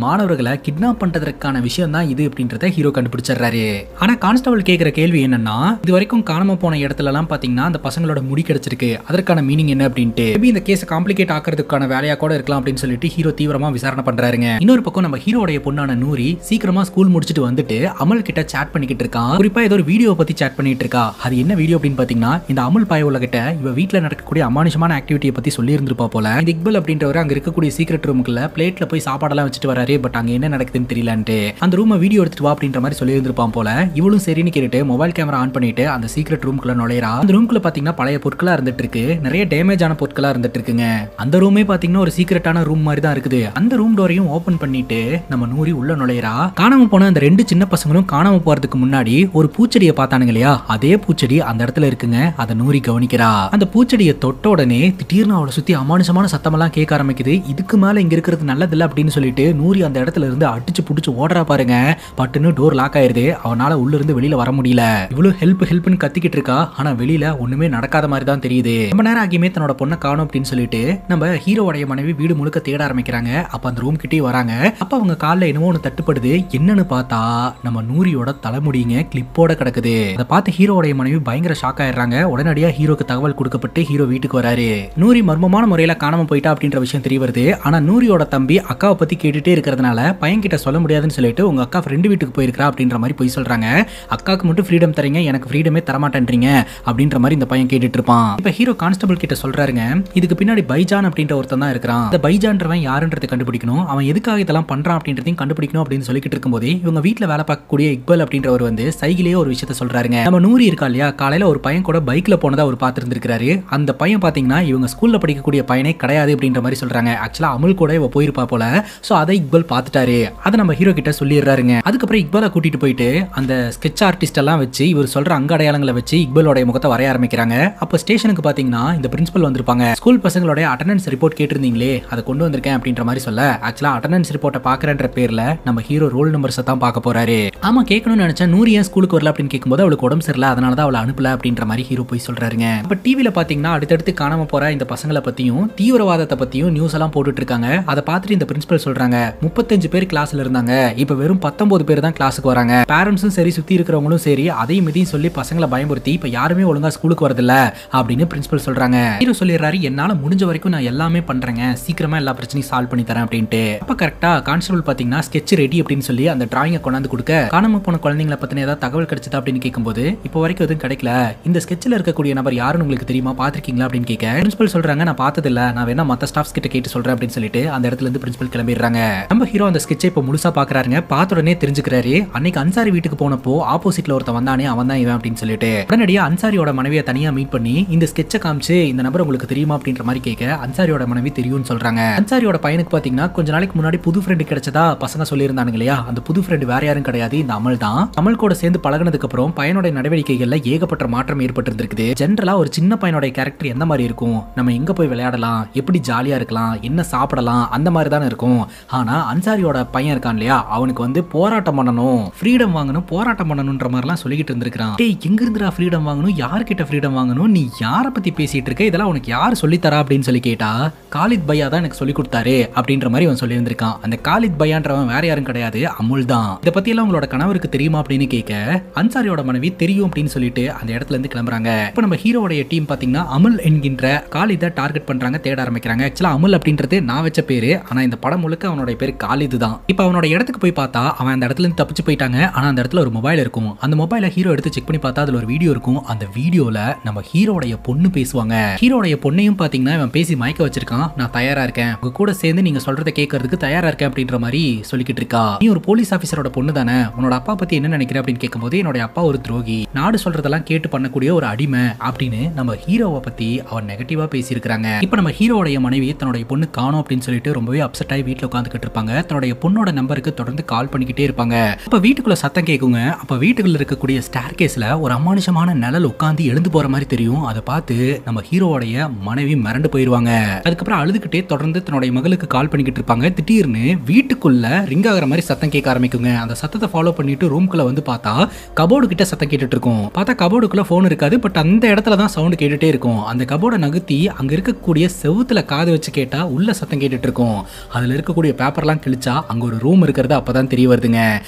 Speaker 1: மாணவர்களை கிட்னாப் பண்றதுக்கான விஷயம் தான் இது அப்படின்றத ஹீரோ கண்டுபிடிச்சிடுறாரு. ஆனா கான்ஸ்டபிள் கேட்கிற கேள்வி என்னன்னா, இது வரைக்கும் காணாம போன இடத்துல எல்லாம் பாத்தீங்கன்னா அந்த பசங்களோட முடி கிடைச்சிருக்கு, அதற்கான மீனிங் என்ன அப்படின்ட்டு இந்த கேஸை காம்ப்ளிகேட் ஆக்கிறதுக்கான வேலையா கூட இருக்கலாம் அப்படின்னு சொல்லிட்டு ஹீரோ தீவிரமா விசாரணை பண்றாருங்க. இன்னொரு பக்கம் நம்ம ஹீரோடைய பொண்ணான நூரி சீக்கிரமா ஸ்கூல் முடிச்சிட்டு வந்துட்டு அமல் கிட்ட சாட் பண்ணிக்கிட்டு இருக்கான். குறிப்பா ஏதோ ஒரு வீடியோ பத்தி சாட் பண்ணிட்டு இருக்கா. அது என்ன வீடியோ அப்படின்னு பாத்தீங்கன்னா, இந்த அமுல் பாயவுல கிட்ட இவ வீட்டுல நடக்கக்கூடிய அமானுஷமான ஆக்டிவிட்டியை பத்தி சொல்லி இருந்திருப்பா போல. இந்த இக்பல் அப்படின்றவர் அங்க இருக்கக்கூடிய சீக்ரெட் ரூமுக்குள்ள பிளேட்ல போய் சாப்பாடெல்லாம் வச்சுட்டு வராரு. பட் அங்க என்ன நடக்குதுன்னு தெரியலன்ட்டு அந்த ரூமை வீடியோ எடுத்துட்டு வா அப்படின்ற மாதிரி சொல்லி இருந்திருப்பான் போல. இவளும் சரின்னு கேட்டுட்டு மொபைல் கேமரா ஆன் பண்ணிட்டு அந்த சீக்ரெட் ரூமுக்குள்ள நுழையறா. அந்த ரூமுக்குள்ள பாத்தீங்கன்னா பழைய பொருட்களா இருந்துட்டு இருக்கு, நிறைய டேமேஜ் ஆன பொருட்களா இருந்துட்டு இருக்குங்க. அந்த ரூமே பாத்தீங்கன்னா ஒரு சீக்ரெட்டான ரூம் மாதிரி தான் இருக்குது. அந்த ரூம் டோரையும் ஓபன் பண்ணிட்டு நம்ம நூரி உள்ள நுழையறா. காணாம போன அந்த ரெண்டு சின்ன பசங்களும் காணாம போறதுக்கு முன்னாடி ஒரு பூச்செடியை பார்த்தானுங்க இல்லையா, அதே பூச்செடி அந்த இடத்துல இருக்குங்க. அதை நூரி கவனிக்கிறா. அந்த பூச்செடியை தொட்ட உடனே திடீர்னு அவளை சுத்தி அமானுஷமான சத்தம் எல்லாம் கேட்க ஆரம்பிக்குது. இதுக்கு மேல இங்க இருக்கிறது நல்லதில்ல அப்படின்னு சொல்லிட்டு நூரி அந்த இடத்துல இருந்து அடிச்சு புடிச்சு ஓடுறா பாருங்க. பட்டுன்னு டோர் லாக் ஆயிருது. அவனால உள்ள இருந்து வெளியில வர முடியல. இவ்வளவு ஹெல்ப்னு கத்திக்கிட்டு இருக்கா. ஆனா வெளியில ஒண்ணுமே நடக்காத மாதிரி தான் தெரியுது. ரொம்ப நேரம் ஆகியுமே தன்னோட பொண்ணை காணும் அப்படின்னு சொல்லிட்டு நம்ம ஹீரோடைய மனைவி வீடு முழுக்க தேட ஆரம்பிக்கிறாங்க. அப்ப அந்த ரூம் கிட்டே வராங்க. அப்ப அவங்க கால்ல என்னமோ ஒன்று தட்டுப்படுது. என்னன்னு பார்த்தா நம்ம நூரியோட தலைமுடிங்க கிளிப்போட கிடக்குது. அதை பார்த்து ஹீரோடைய மனைவி பயங்கர ஷாக் ஆயிடுறாங்க. உடனடியா ஹீரோக்கு தகவல் கொடுக்கப்பட்டு ஹீரோ வீட்டுக்கு வராரு. நூரி மர்மமான முறையில காணாம போயிட்டா அப்படின்ற விஷயம் தெரிய வருது. ஆனா நூரியோட தம்பி அக்காவை பத்தி கேட்டுட்டே இருக்கிறதுனால பையன் கிட்ட சொல்ல முடியாதுன்னு சொல்லிட்டு உங்க அக்கா ஃப்ரெண்டு வீட்டுக்கு போயிருக்கா அப்படின்ற மாதிரி போய் சொல்றாங்க. அக்காக்கு மட்டும் ஃப்ரீடம் தரீங்க, எனக்கு ஃப்ரீடமே தரமாட்டேன்றீங்க அப்படின்ற மாதிரி இந்த பையன் கேட்டுட்டு இருப்பான். இப்ப ஹீரோ கான்ஸ்டபிள் கிட்ட சொல்றாருங்க, இதுக்கு பின்னாடி பைஜான் அப்படின்ற ஒருத்தன் தான் இருக்கிறான். இந்த பைஜான்றவன் யாருன்றதை கண்டுபிடிக்கணும், அவன் எதுக்காக இதெல்லாம் பண்றான் அப்படின்றதையும் கண்டுபிடிக்கணும் அப்படின்னு சொல்லிக்கிட்டு இருக்கும்போதே இவங்க வீட்டுல வேலை பார்க்கக்கூடிய இக்பல் அப்படின்றவர் வந்து சைகிலேயே ஒரு விஷயத்த சொல்றாருங்க. நம்ம நூரி இருக்கா இல்லையா, காலையில ஒரு பையன் கூட பைக்ல போனதா அவர் பார்த்திருந்திருக்காரு. அந்த பையன் பாத்தீங்கன்னா இவங்க ஸ்கூல்ல படிக்கக்கூடிய பையனே கிடையாது அப்படின்ற மாதிரி சொல்றாங்க. ஆக்சுவலா அமுல் கூட இவ போயிருப்பா போல. சோ அதை இக்பல் பார்த்துட்டாரு. அதை நம்ம ஹீரோ கிட்ட சொல்லிடுறாருங்க. அதுக்கப்புறம் இக்பலை கூட்டிட்டு போயிட்டு அந்த ஸ்கெட்ச் ஆர்டிஸ்ட் எல்லாம் வச்சு இவர் சொல்ற அங்க அடையாளங்களை வச்சு இக்பலோட முகத்தை வரைய ஆரம்பிக்கிறாங்க. அப்ப ஸ்டேஷனுக்கு பாத்தீங்கன்னா இந்த பிரின்சிபல் வந்திருப்பாங்க. ஸ்கூல் பசங்களோட அட்டெண்டன்ஸ் ரிப்போர்ட் கேட்டிருந்தீங்களே, அதை கொண்டு வந்திருக்கேன் அப்படின்ற மாதிரி சொல்ல, ஆக்சுவலா அட்டெண்டன்ஸ் ரிப்போர்ட்டை பாக்குறன்ற பேர்ல நம்ம ஹீரோ ரோல் நம்பர்ஸ் தான் பார்க்க போறாரு. ஆமா கேட்கணும்னு நினைச்சேன், நூறு ஏன் ஸ்கூலுக்கு வரல அப்படின்னு கேட்கும்போது அவளுக்கு உடம்பு சரியில்லை, அதனால தான் அவளை அனுப்பல அப்படின்ற மாதிரி ஹீரோ போய் சொல்றாருங்க. அப்ப டிவில பாத்தீங்கன்னா அடுத்தடுத்து காணாம போற இந்த பசங்களை பத்தியும் தீவிரவாதத்தை பத்தியும் நியூஸ் எல்லாம் போட்டுட்டு இருக்காங்க. அதை பார்த்துட்டு இந்த பிரின்சிபல் சொல்றாங்க, 35 பேர் கிளாஸ்ல இருந்தாங்க, இப்ப வெறும் 19 பேர் தான் கிளாஸுக்கு வராங்க. பேரண்ட்ஸும் சரி சுத்தி இருக்கிறவங்களும் சரி அதையும் இதையும் சொல்லி பசங்களை பயமுறுத்தி இப்ப யாருமே ஒழுங்கா ஸ்கூலுக்கு வரதில்ல அப்படின்னு பிரின்சிபல் சொல்றாங்க. ஹீரோ சொல்லிடுறாரு, என்னால முடிஞ்ச வரைக்கும் நான் எல்லாமே பண்றேங்க, சீக்கிரமா எல்லா பிரச்சனையும் சால்வ் பண்ணி தரேன் அப்படின்ட்டு. அப்ப கரெக்டா கான்ஸ்டபிள் பாத்தீங்கன்னா ஸ்கெட்ச் ரெடி அப்படின்னு சொல்லி அந்த டிராயிங்கை கொண்டாந்து கொடுக்க, காணாம போன குழந்தைங்களை பத்தின ஏதாவது தகவல் கிடைச்சதா அப்படின்னு கேட்கும்போது இப்போ வரைக்கும் எதுவும் கிடைக்கல, இந்த ஸ்கெட்ச்ல இருக்கக்கூடிய நபர் யாருன்னு உங்களுக்கு தெரியுமா, பாத்திருக்கீங்களா அப்படின்னு கேட்க பிரின்சிபல் சொல்றாங்க, நான் பார்த்ததில்ல, நான் வேணா மத்த ஸ்டாஃப்ஸ் கிட்ட கேட்டு சொல்றேன் அப்படின்னு சொல்லிட்டு அந்த இடத்துல இருந்து பிரின்சிபல் கிளம்பிடுறாங்க. நம்ம ஹீரோ அந்த ஸ்கெட்சை இப்போ முழுசா பாக்குறாருங்க. பார்த்த உடனே தெரிஞ்சுக்கிறாரு, அன்னைக்கு அன்சாரி வீட்டுக்கு போனப்போ ஆப்போசிட்ல ஒருத்தன் வந்தானே அவன் தான் இவன் அப்படின்னு சொல்லிட்டு உடனடியா அன்சாரியோட மனைவியை தனியா மீட் பண்ணி இந்த ஸ்கெட்சை காமிச்சு இந்த நபர் உங்களுக்கு தெரியுமா அப்படின்ற மாதிரி கேட்க அன்சாரியோட மனைவி தெரியும்னு சொல்றாங்க. அன்சாரியோட பையனுக்கு பாத்தீங்கன்னா கொஞ்ச நாளைக்கு முன்னாடி புது ஃப்ரெண்டு கிடைச்சதா பசங்க சொல்லியிருந்தானுங்க இல்லையா, அந்த புது ஃப்ரெண்டு வேற யாரும் கிடையாது, இந்த அமல் தான். அமல் கூட சேர்ந்து பழகினதுக்கு அப்புறம் பையனோட நடவடிக்கைகள்ல ஏகப்பட்ட மாற்றம் ஏற்பட்டு இருந்திருக்குது. ஜென்ரலா ஒரு சின்ன பையனோட கேரக்டர் எந்த மாதிரி இருக்கும், நம்ம எங்க போய் விளையாடலாம், எப்படி ஜாலியா இருக்கலாம், என்ன சாப்பிடலாம், அந்த மாதிரி தானே இருக்கும். ஆனா அன்சாரியோட பையன் இருக்கான் இல்லையா, அவனுக்கு வந்து போராட்டம் பண்ணணும், ஃப்ரீடம் வாங்கணும், போராட்டம் பண்ணணும்ன்ற மாதிரிலாம் சொல்லிக்கிட்டு இருந்திருக்கான். டேய் எங்க இருந்துடா ஃப்ரீடம் வாங்கணும், யார்கிட்ட ஃப்ரீடம் வாங்கணும், நீ யாரை பத்தி பேசிட்டு இருக்க, இதெல்லாம் உனக்கு யார் சொல்லித்தரா அப்படின்னு சொல்லி கேட்டா, காலித் பையா தான் எனக்கு சொல்லி கொடுத்தாரு அப்படின்ற மாதிரி அவன் சொல்லி இருந்திருக்கான். அந்த காலித் பையான்றவன் வேற யாரும் கிடையாது, அமுல் தான். இதை பத்தி எல்லாம் உங்களோட கணவருக்கு தெரியுமா அப்படின்னு கேட்க அன்சாரியோட மனைவி தெரியும் அப்படின்னு சொல்லிட்டு அந்த இடத்துல இருந்து கிளம்புறாங்க. இப்போ நம்ம ஹீரோடைய டீம் பாத்தீங்கன்னா அமுல் என்கின்ற காலிதை டார்கெட் பண்றாங்க, தேட ஆரம்பிக்கிறாங்க. ஆக்சுவலா அமுல் அப்படின்றது நான் வச்ச பேரு, ஆனா இந்த படம் முழுக்க அவனோட பேரு காலிது தான். இப்போ அவனோட இடத்துக்கு போய் பார்த்தா அவன் அந்த இடத்துல இருந்து தப்பிச்சு போயிட்டாங்க. ஆனா அந்த இடத்துல ஒரு மொபைல் இருக்கும். அந்த மொபைலை ஹீரோ எடுத்து செக் பண்ணி பார்த்தா அதுல ஒரு வீடியோ இருக்கும். அந்த வீடியோல நம்ம ஹீரோடைய பொண்ணு பேசுவாங்க. ஹீரோடைய பொண்ணையும் பாத்தீங்கன்னா இவன் பேசி மயக்க வச்சிருக்கான். நான் தயாரா இருக்கேன், உங்க கூட சேர்ந்து நீங்க சொல்றதை கேட்கறதுக்கு தயாரா இருக்கேன் அப்படின்ற மாதிரி சொல்லிக்கிட்டு இருக்கா. நீ ஒரு போலீஸ் ஆபீசரோட பொண்ணு தானே, உன்னோட அப்பா பத்தி என்ன நினைக்கிற அப்படின்னு கேட்கும்போது என்னோட அப்பா ஒரு துரோகி, நாடு சொல்றதெல்லாம் கேட்டு பண்ணக்கூடிய ஒரு அடிமை அப்படின்னு நம்ம ஹீரோவை பத்தி அவன் நெகட்டிவா பேசியிருக்காங்க. இப்போ நம்ம ஹீரோடைய மனைவி தன்னுடைய பொண்ணு காணோம் அப்படின்னு சொல்லிட்டு ரொம்பவே அப்செட் ஆகி வீட்டுல உட்காந்துக்கிட்டு இருப்பாங்க. தன்னுடைய பொண்ணோட நம்பருக்கு தொடர்ந்து கால் பண்ணிக்கிட்டே இருப்பாங்க. அப்ப வீட்டுக்குள்ள சத்தம் கேட்குங்க. அப்ப வீட்டுக்குள்ள இருக்கக்கூடிய ஸ்டேர் கேஸ்ல ஒரு அமானுஷமான நிழல் உட்காந்து எழுந்து போற மாதிரி தெரியும். அதை பார்த்து நம்ம ஹீரோடைய மனைவி மிரண்டு போயிருவாங்க. அதுக்கப்புறம் அழுதுகிட்டே தொடர்ந்து தன்னுடைய மகளுக்கு கால் பண்ணிக்கிட்டு இருப்பாங்க. திடீர்னு வீட்டுக்குள்ள ரிங் ஆகிற மாதிரி சத்தம் கேட்க ஆரம்பிக்குங்க. அந்த சத்தத்தை ஃபாலோ பண்ணிட்டு ரூம்குள்ள வந்து பார்த்தா கபோர்டு கிட்ட சத்தம் கேட்டுட்டு இருக்கும். பார்த்தா கபோர்டுக்குள்ள போன் இருக்காது, பட் அந்த இடத்துல தான் சவுண்ட் கேட்டுட்டே இருக்கும். அந்த கபோர்டை நகர்த்தி அங்க இருக்க இருக்கக்கூடிய செவுத்துல காது வச்சு கேட்டா உள்ள சத்தம் கேட்டுட்டு இருக்கும். அதுல இருக்கக்கூடிய பேப்பர்லாம் கிழிச்சா அங்க ஒரு ரூம் இருக்கிறது அப்பதான் தெரிய வருதுங்க.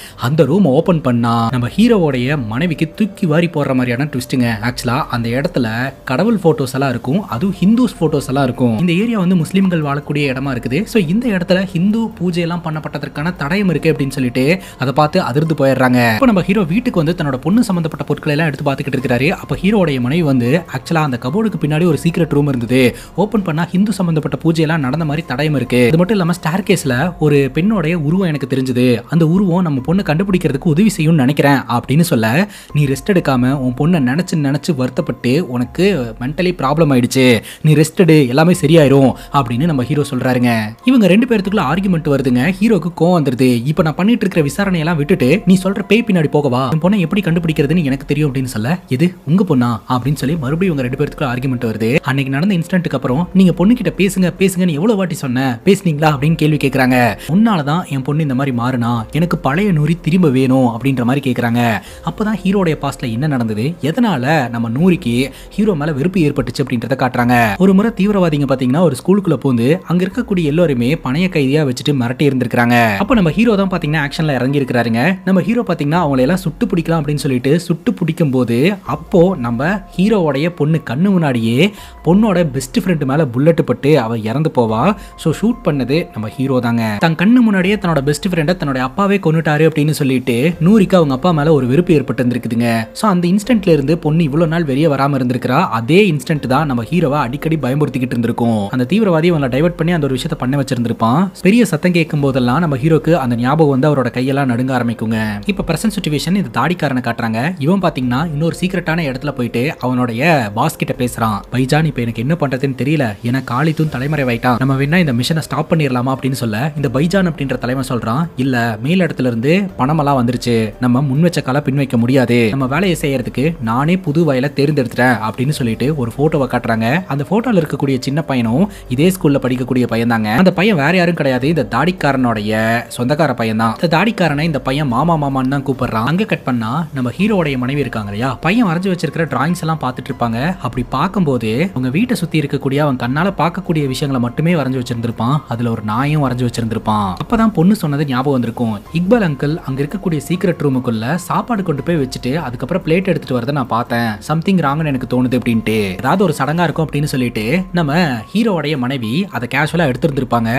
Speaker 1: அந்த ரூம் ஓபன் பண்ணா நம்ம ஹீரோவோடைய மனைவிக்கு தூக்கி வாரி போடுற மாதிரியான ட்விஸ்ட்டுங்க. ஆக்சுவலா அந்த இடத்துல கடவுள் போட்டோஸ் எல்லாம் இருக்கும், அதுவும் ஹிந்துஸ் போட்டோஸ் எல்லாம் இருக்கும். இந்த ஏரியா வந்து முஸ்லிம்கள் வாழக்கூடிய இடமா இருக்குது. ஸோ இந்த இடத்துல ஹிந்து பூஜை எல்லாம் பண்ணப்பட்டதற்கான தடயம் இருக்கு அப்படின்னு சொல்லிட்டு அதை பார்த்து அதிர்ந்து போயிடுறாங்க. இப்போ நம்ம ஹீரோ வீட்டுக்கு வந்து தன்னோட பொண்ணு சம்பந்தப்பட்ட பொருட்களை எல்லாம் எடுத்து பார்த்துக்கிட்டு இருக்காரு. அப்போ ஹீரோடைய மனைவி வந்து ஆக்சுவலா அந்த கபோர்டுக்கு பின்னாடி ஒரு சீக்ரெட் ரூம் இருந்தது, ஓபன் பண்ணா ஹிந்து சம்பந்தப்பட்ட பூஜை எல்லாம் நடந்த மாதிரி தடயம் இருக்கு. இது மட்டும் இல்லாம ஸ்டேர் கேஸ்ல ஒரு பெண்ணோடைய உருவம் எனக்கு தெரிஞ்சது, அந்த உருவம் நம்ம பொண்ணு கண்டுபிடிக்கிறதுக்கு உதவி செய்யும்னு நினைக்கிறேன் அப்படின்னு சொல்ல, நீ ரெஸ்ட் எடுக்காம உன் பொண்ணை நினைச்சு வருத்தப்பட்டு உனக்கு மென்டலி ப்ராப்ளம் ஆயிடுச்சு, நீ ரெஸ்ட் எடு எல்லாமே சரியாயிரும் அப்படின்னு நம்ம ஹீரோ சொல்றாருங்க. இவங்க ரெண்டு பேருக்குள்ள ஆர்குமெண்ட் வருதுங்க. ஹீரோக்கு கோவம் வந்துருது. இப்போ நான் பண்ணிட்டு இருக்கிற விசாரணை எல்லாம் விட்டுட்டு நீ சொல்ற பேய் பின்னாடி போகவா, என் பொண்ணை எப்படி கண்டுபிடிக்கிறதுன்னு எனக்கு தெரியும் அப்படின்னு சொல்ல, இது உங்க பொண்ணா அப்படின்னு சொல்லி மறுபடியும் இவங்க ரெண்டு பேருக்குள்ள ஆர்குமெண்ட் வருது. அன்னைக்கு நடந்த இன்சிடென்ட்க்கு அப்புறம் நீங்க பொண்ணு கிட்ட பேசுங்கன்னு எவ்வளவு வாட்டி சொன்ன, பேசுனீங்களா அப்படின்னு கேள்வி கேட்கறாங்க. உன்னாலதான் என் பொண்ணு இந்த மாதிரி மாறினா, எனக்கு பழைய நூறி திரும்ப வேணும் அப்படின்ற மாதிரி கேட்கறாங்க. அப்பதான் ஹீரோடைய பாஸ்ட்ல என்ன நடந்தது, எதனால நம்ம நூறிக்கு ஹீரோ மேல வெறுப்பு ஏற்பட்டுச்சு அப்படின்றத காட்டுறாங்க. ஒரு முறை தீவிரவாதிங்க பாத்தீங்கன்னா ஒரு ஸ்கூலுக்குள்ள பூந்து அங்க இருக்கக்கூடிய எல்லாருமே பணைய கைதியா வச்சுட்டு மிரட்டி இருந்திருக்காங்க. அப்ப நம்ம ஹீரோ தான் பாத்தீங்கன்னா ஆக்ஷன்ல இறங்கி இருக்காருங்க. நம்ம ஹீரோ பாத்தீங்கன்னா அவங்களை எல்லாம் சுட்டு பிடிக்கலாம் அப்படின்னு சொல்லிட்டு சுட்டு பிடிக்கும் போது அப்போ நம்ம ஹீரோவோடைய பொண்ணு கண்ணு முன்னாடியே பொண்ணோட பெஸ்ட் ஃப்ரெண்ட் மேல புல்லட் பட்டு அவ இறந்து போவா. சோ ஷூட் பண்ணது நம்ம ஹீரோ தாங்க. தன் கண்ணு முன்னாடியே தன்னோட பெஸ்ட் ஃப்ரெண்டை தன்னோட அப்பாவே கொன்னுட்டாரு அப்படின்னு சொல்லிட்டு நூறிக்கு அவங்க அப்பா மேல ஒரு வெறுப்பு ஏற்பட்டு இருந்திருக்குதுங்க. சோ அந்த இன்ஸ்டன்ட்ல இருந்து பொண்ணு இவ்வளவு நாள் வெளியே வராம இருந்திருக்கிறா. அதே இன்ஸ்டன்ட் தான் நம்ம ஹீரோவை அடிக்கடி பயமுறுத்திக்கிட்டு இருந்திருக்கும். அந்த தீவிரவாதி அவங்களை டைவர்ட் பண்ணி அந்த ஒரு விஷயத்தை பண்ண வச்சிருந்திருப்பான். பெரிய சத்தம் கேட்கும் போதெல்லாம் நம்ம ஹீரோக்கு அந்த ஞாபகம் வந்து அவரோட கையெல்லாம் நடுங்க ஆரம்பிக்குங்க. இப்ப பிரசன்ட் சிச்சுவேஷன் இந்த தாடிக்காரனை காட்டுறாங்க. இவன் பாத்தீங்கன்னா இன்னொரு சீக்கிரட்டான இடத்துல போயிட்டு அவனுடைய பாஸ் கிட்ட பேசுறான். பைஜான் இப்ப எனக்கு என்ன பண்றதுன்னு தெரியல, ஏன்னா காளித்தும் தலைமறைவாயிட்டான், நம்ம வேணா இந்த மிஷனை ஸ்டாப் பண்ணிடலாமா அப்படின்னு சொல்ல, இந்த பைஜான் அப்படின்ற தலைவன் சொல்றான், இல்ல மேல் இடத்துல இருந்து பணமெல்லாம் வந்துருச்சு, நம்ம முன் வச்ச கால பின் வைக்க முடியாது, நம்ம வேலையை செய்யறதுக்கு நானே புது வயலை தேர்ந்தெடுத்துறேன் அப்படின்னு சொல்லிட்டு ஒரு போட்டோவை காட்டுறாங்க. அந்த போட்டோல இருக்கக்கூடிய சின்ன பையனும் இதே ஸ்கூல்ல படிக்கக்கூடிய பையன் தாங்க. அந்த பையன் வேற யாரும் கிடையாது, இந்த தாடிக்காரனுடைய சொந்தக்கார பையன் தான். இந்த தாடிக்காரனை இந்த பையன் மாமா மாமான்னு தான் கூப்பிடுறான். அங்க கட் பண்ணா நம்ம ஹீரோடைய மனைவி இருக்காங்க இல்லையா, பையன் வரைஞ்சு வச்சிருக்கிற டிராயிங்ஸ் எல்லாம் பார்த்துட்டு இருப்பாங்க. அப்படி பார்க்கும்போது அவங்க வீட்டை சுத்தி இருக்கக்கூடிய அவன் கண்ணால பார்க்கக்கூடிய விஷயங்களை மட்டுமே வரைஞ்சு வச்சிருந்திருப்பான். அதுல ஒரு நாயும் வரைஞ்சு வச்சிருந்திருப்பான். அப்பதான் பொண்ணு சொன்னது ஞாபகம் வந்திருக்கும். இக்பால் அங்கிள் அங்க இருக்கக்கூடிய சீக்ரெட் ரூமுக்குள்ள சாப்பாடு கொண்டு போய் வச்சுட்டு அதுக்கப்புறம் பிளேட் எடுத்துட்டு வரதை நான் பார்த்தேன், சம்திங் ராங்னு எனக்கு தோணுது அப்படின்ட்டு ஏதாவது ஒரு சடங்கா இருக்கும் அப்படின்னு சொல்லிட்டு நம்ம ஹீரோடைய மனைவி அதை கேஷுவலா எடுத்திருந்திருப்பாங்க.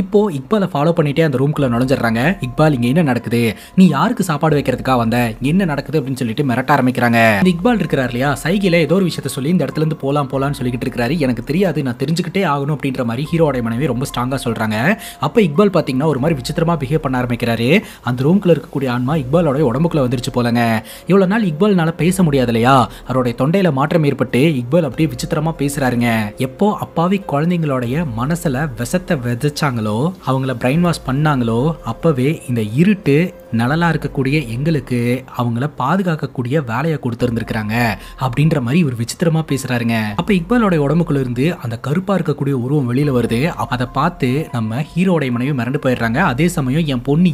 Speaker 1: இப்போ இக்பாலை ஃபாலோ பண்ணிட்டே அந்த ரூம்குள்ள நுழைஞ்சிடறாங்க. இக்பால் இங்க என்ன நடக்குது, நீ யாருக்கு சாப்பாடு வைக்கிறதுக்கா வந்த, என்ன நடக்குது அப்படின்னு சொல்லிட்டு மிரட்ட ஆரம்பிக்கிறாங்க. இந்த இக்பால் இருக்கிறார் இல்லையா, சைகில ஏதோ ஒரு விஷயத்த சொல்லி இந்த இடத்துல இருந்து போலாம்னு சொல்லிட்டு இருக்காரு. எனக்கு தெரியாது, நான் தெரிஞ்சுக்கிட்டே ஆகணும் அப்படின்ற மாதிரி ஹீரோடைய மனைவி ரொம்ப ஸ்ட்ராங்கா சொல்றாங்க. அப்ப இக்பால் பாத்தீங்கன்னா ஒரு மாதிரி விசித்திரமா பிஹேவ் பண்ண ஆரம்பிக்கிறாரு. அந்த ரூம்குள்ள இருக்கக்கூடிய ஆன்மா இக்பாலோட உடம்புக்குள்ள வந்துருச்சு போலங்க. இவ்வளவு நாள் இக்பால்னால பேச முடியாது இல்லையா, அவருடைய தொண்டையில மாற்றம் ஏற்பட்டு இக்பால் அப்படியே விசித்திரமா பேசுறாருங்க. எப்போ அப்பாவி குழந்தைங்களுடைய மனசுல விஷத்தை விதைச்சாங்களோ, அவங்கள பிரெயின் வாஷ் பண்ணாங்களோ, அப்பவே இந்த இருட்டு நலலா இருக்கக்கூடிய எங்களுக்கு அவங்கள பாதுகாக்கக்கூடிய வேலையை கொடுத்திருந்திருக்காங்க அப்படின்ற மாதிரி ஒரு விசித்திரமா பேசுறாருங்க. அப்ப இக்பாலோட உடம்புக்குள்ள இருந்து அந்த கருப்பா இருக்கக்கூடிய உருவம் வெளியில வருது. அதை பார்த்து நம்ம ஹீரோடைய மனைவி மிரண்டு போயிடுறாங்க. அதே சமயம் என் பொண்ணு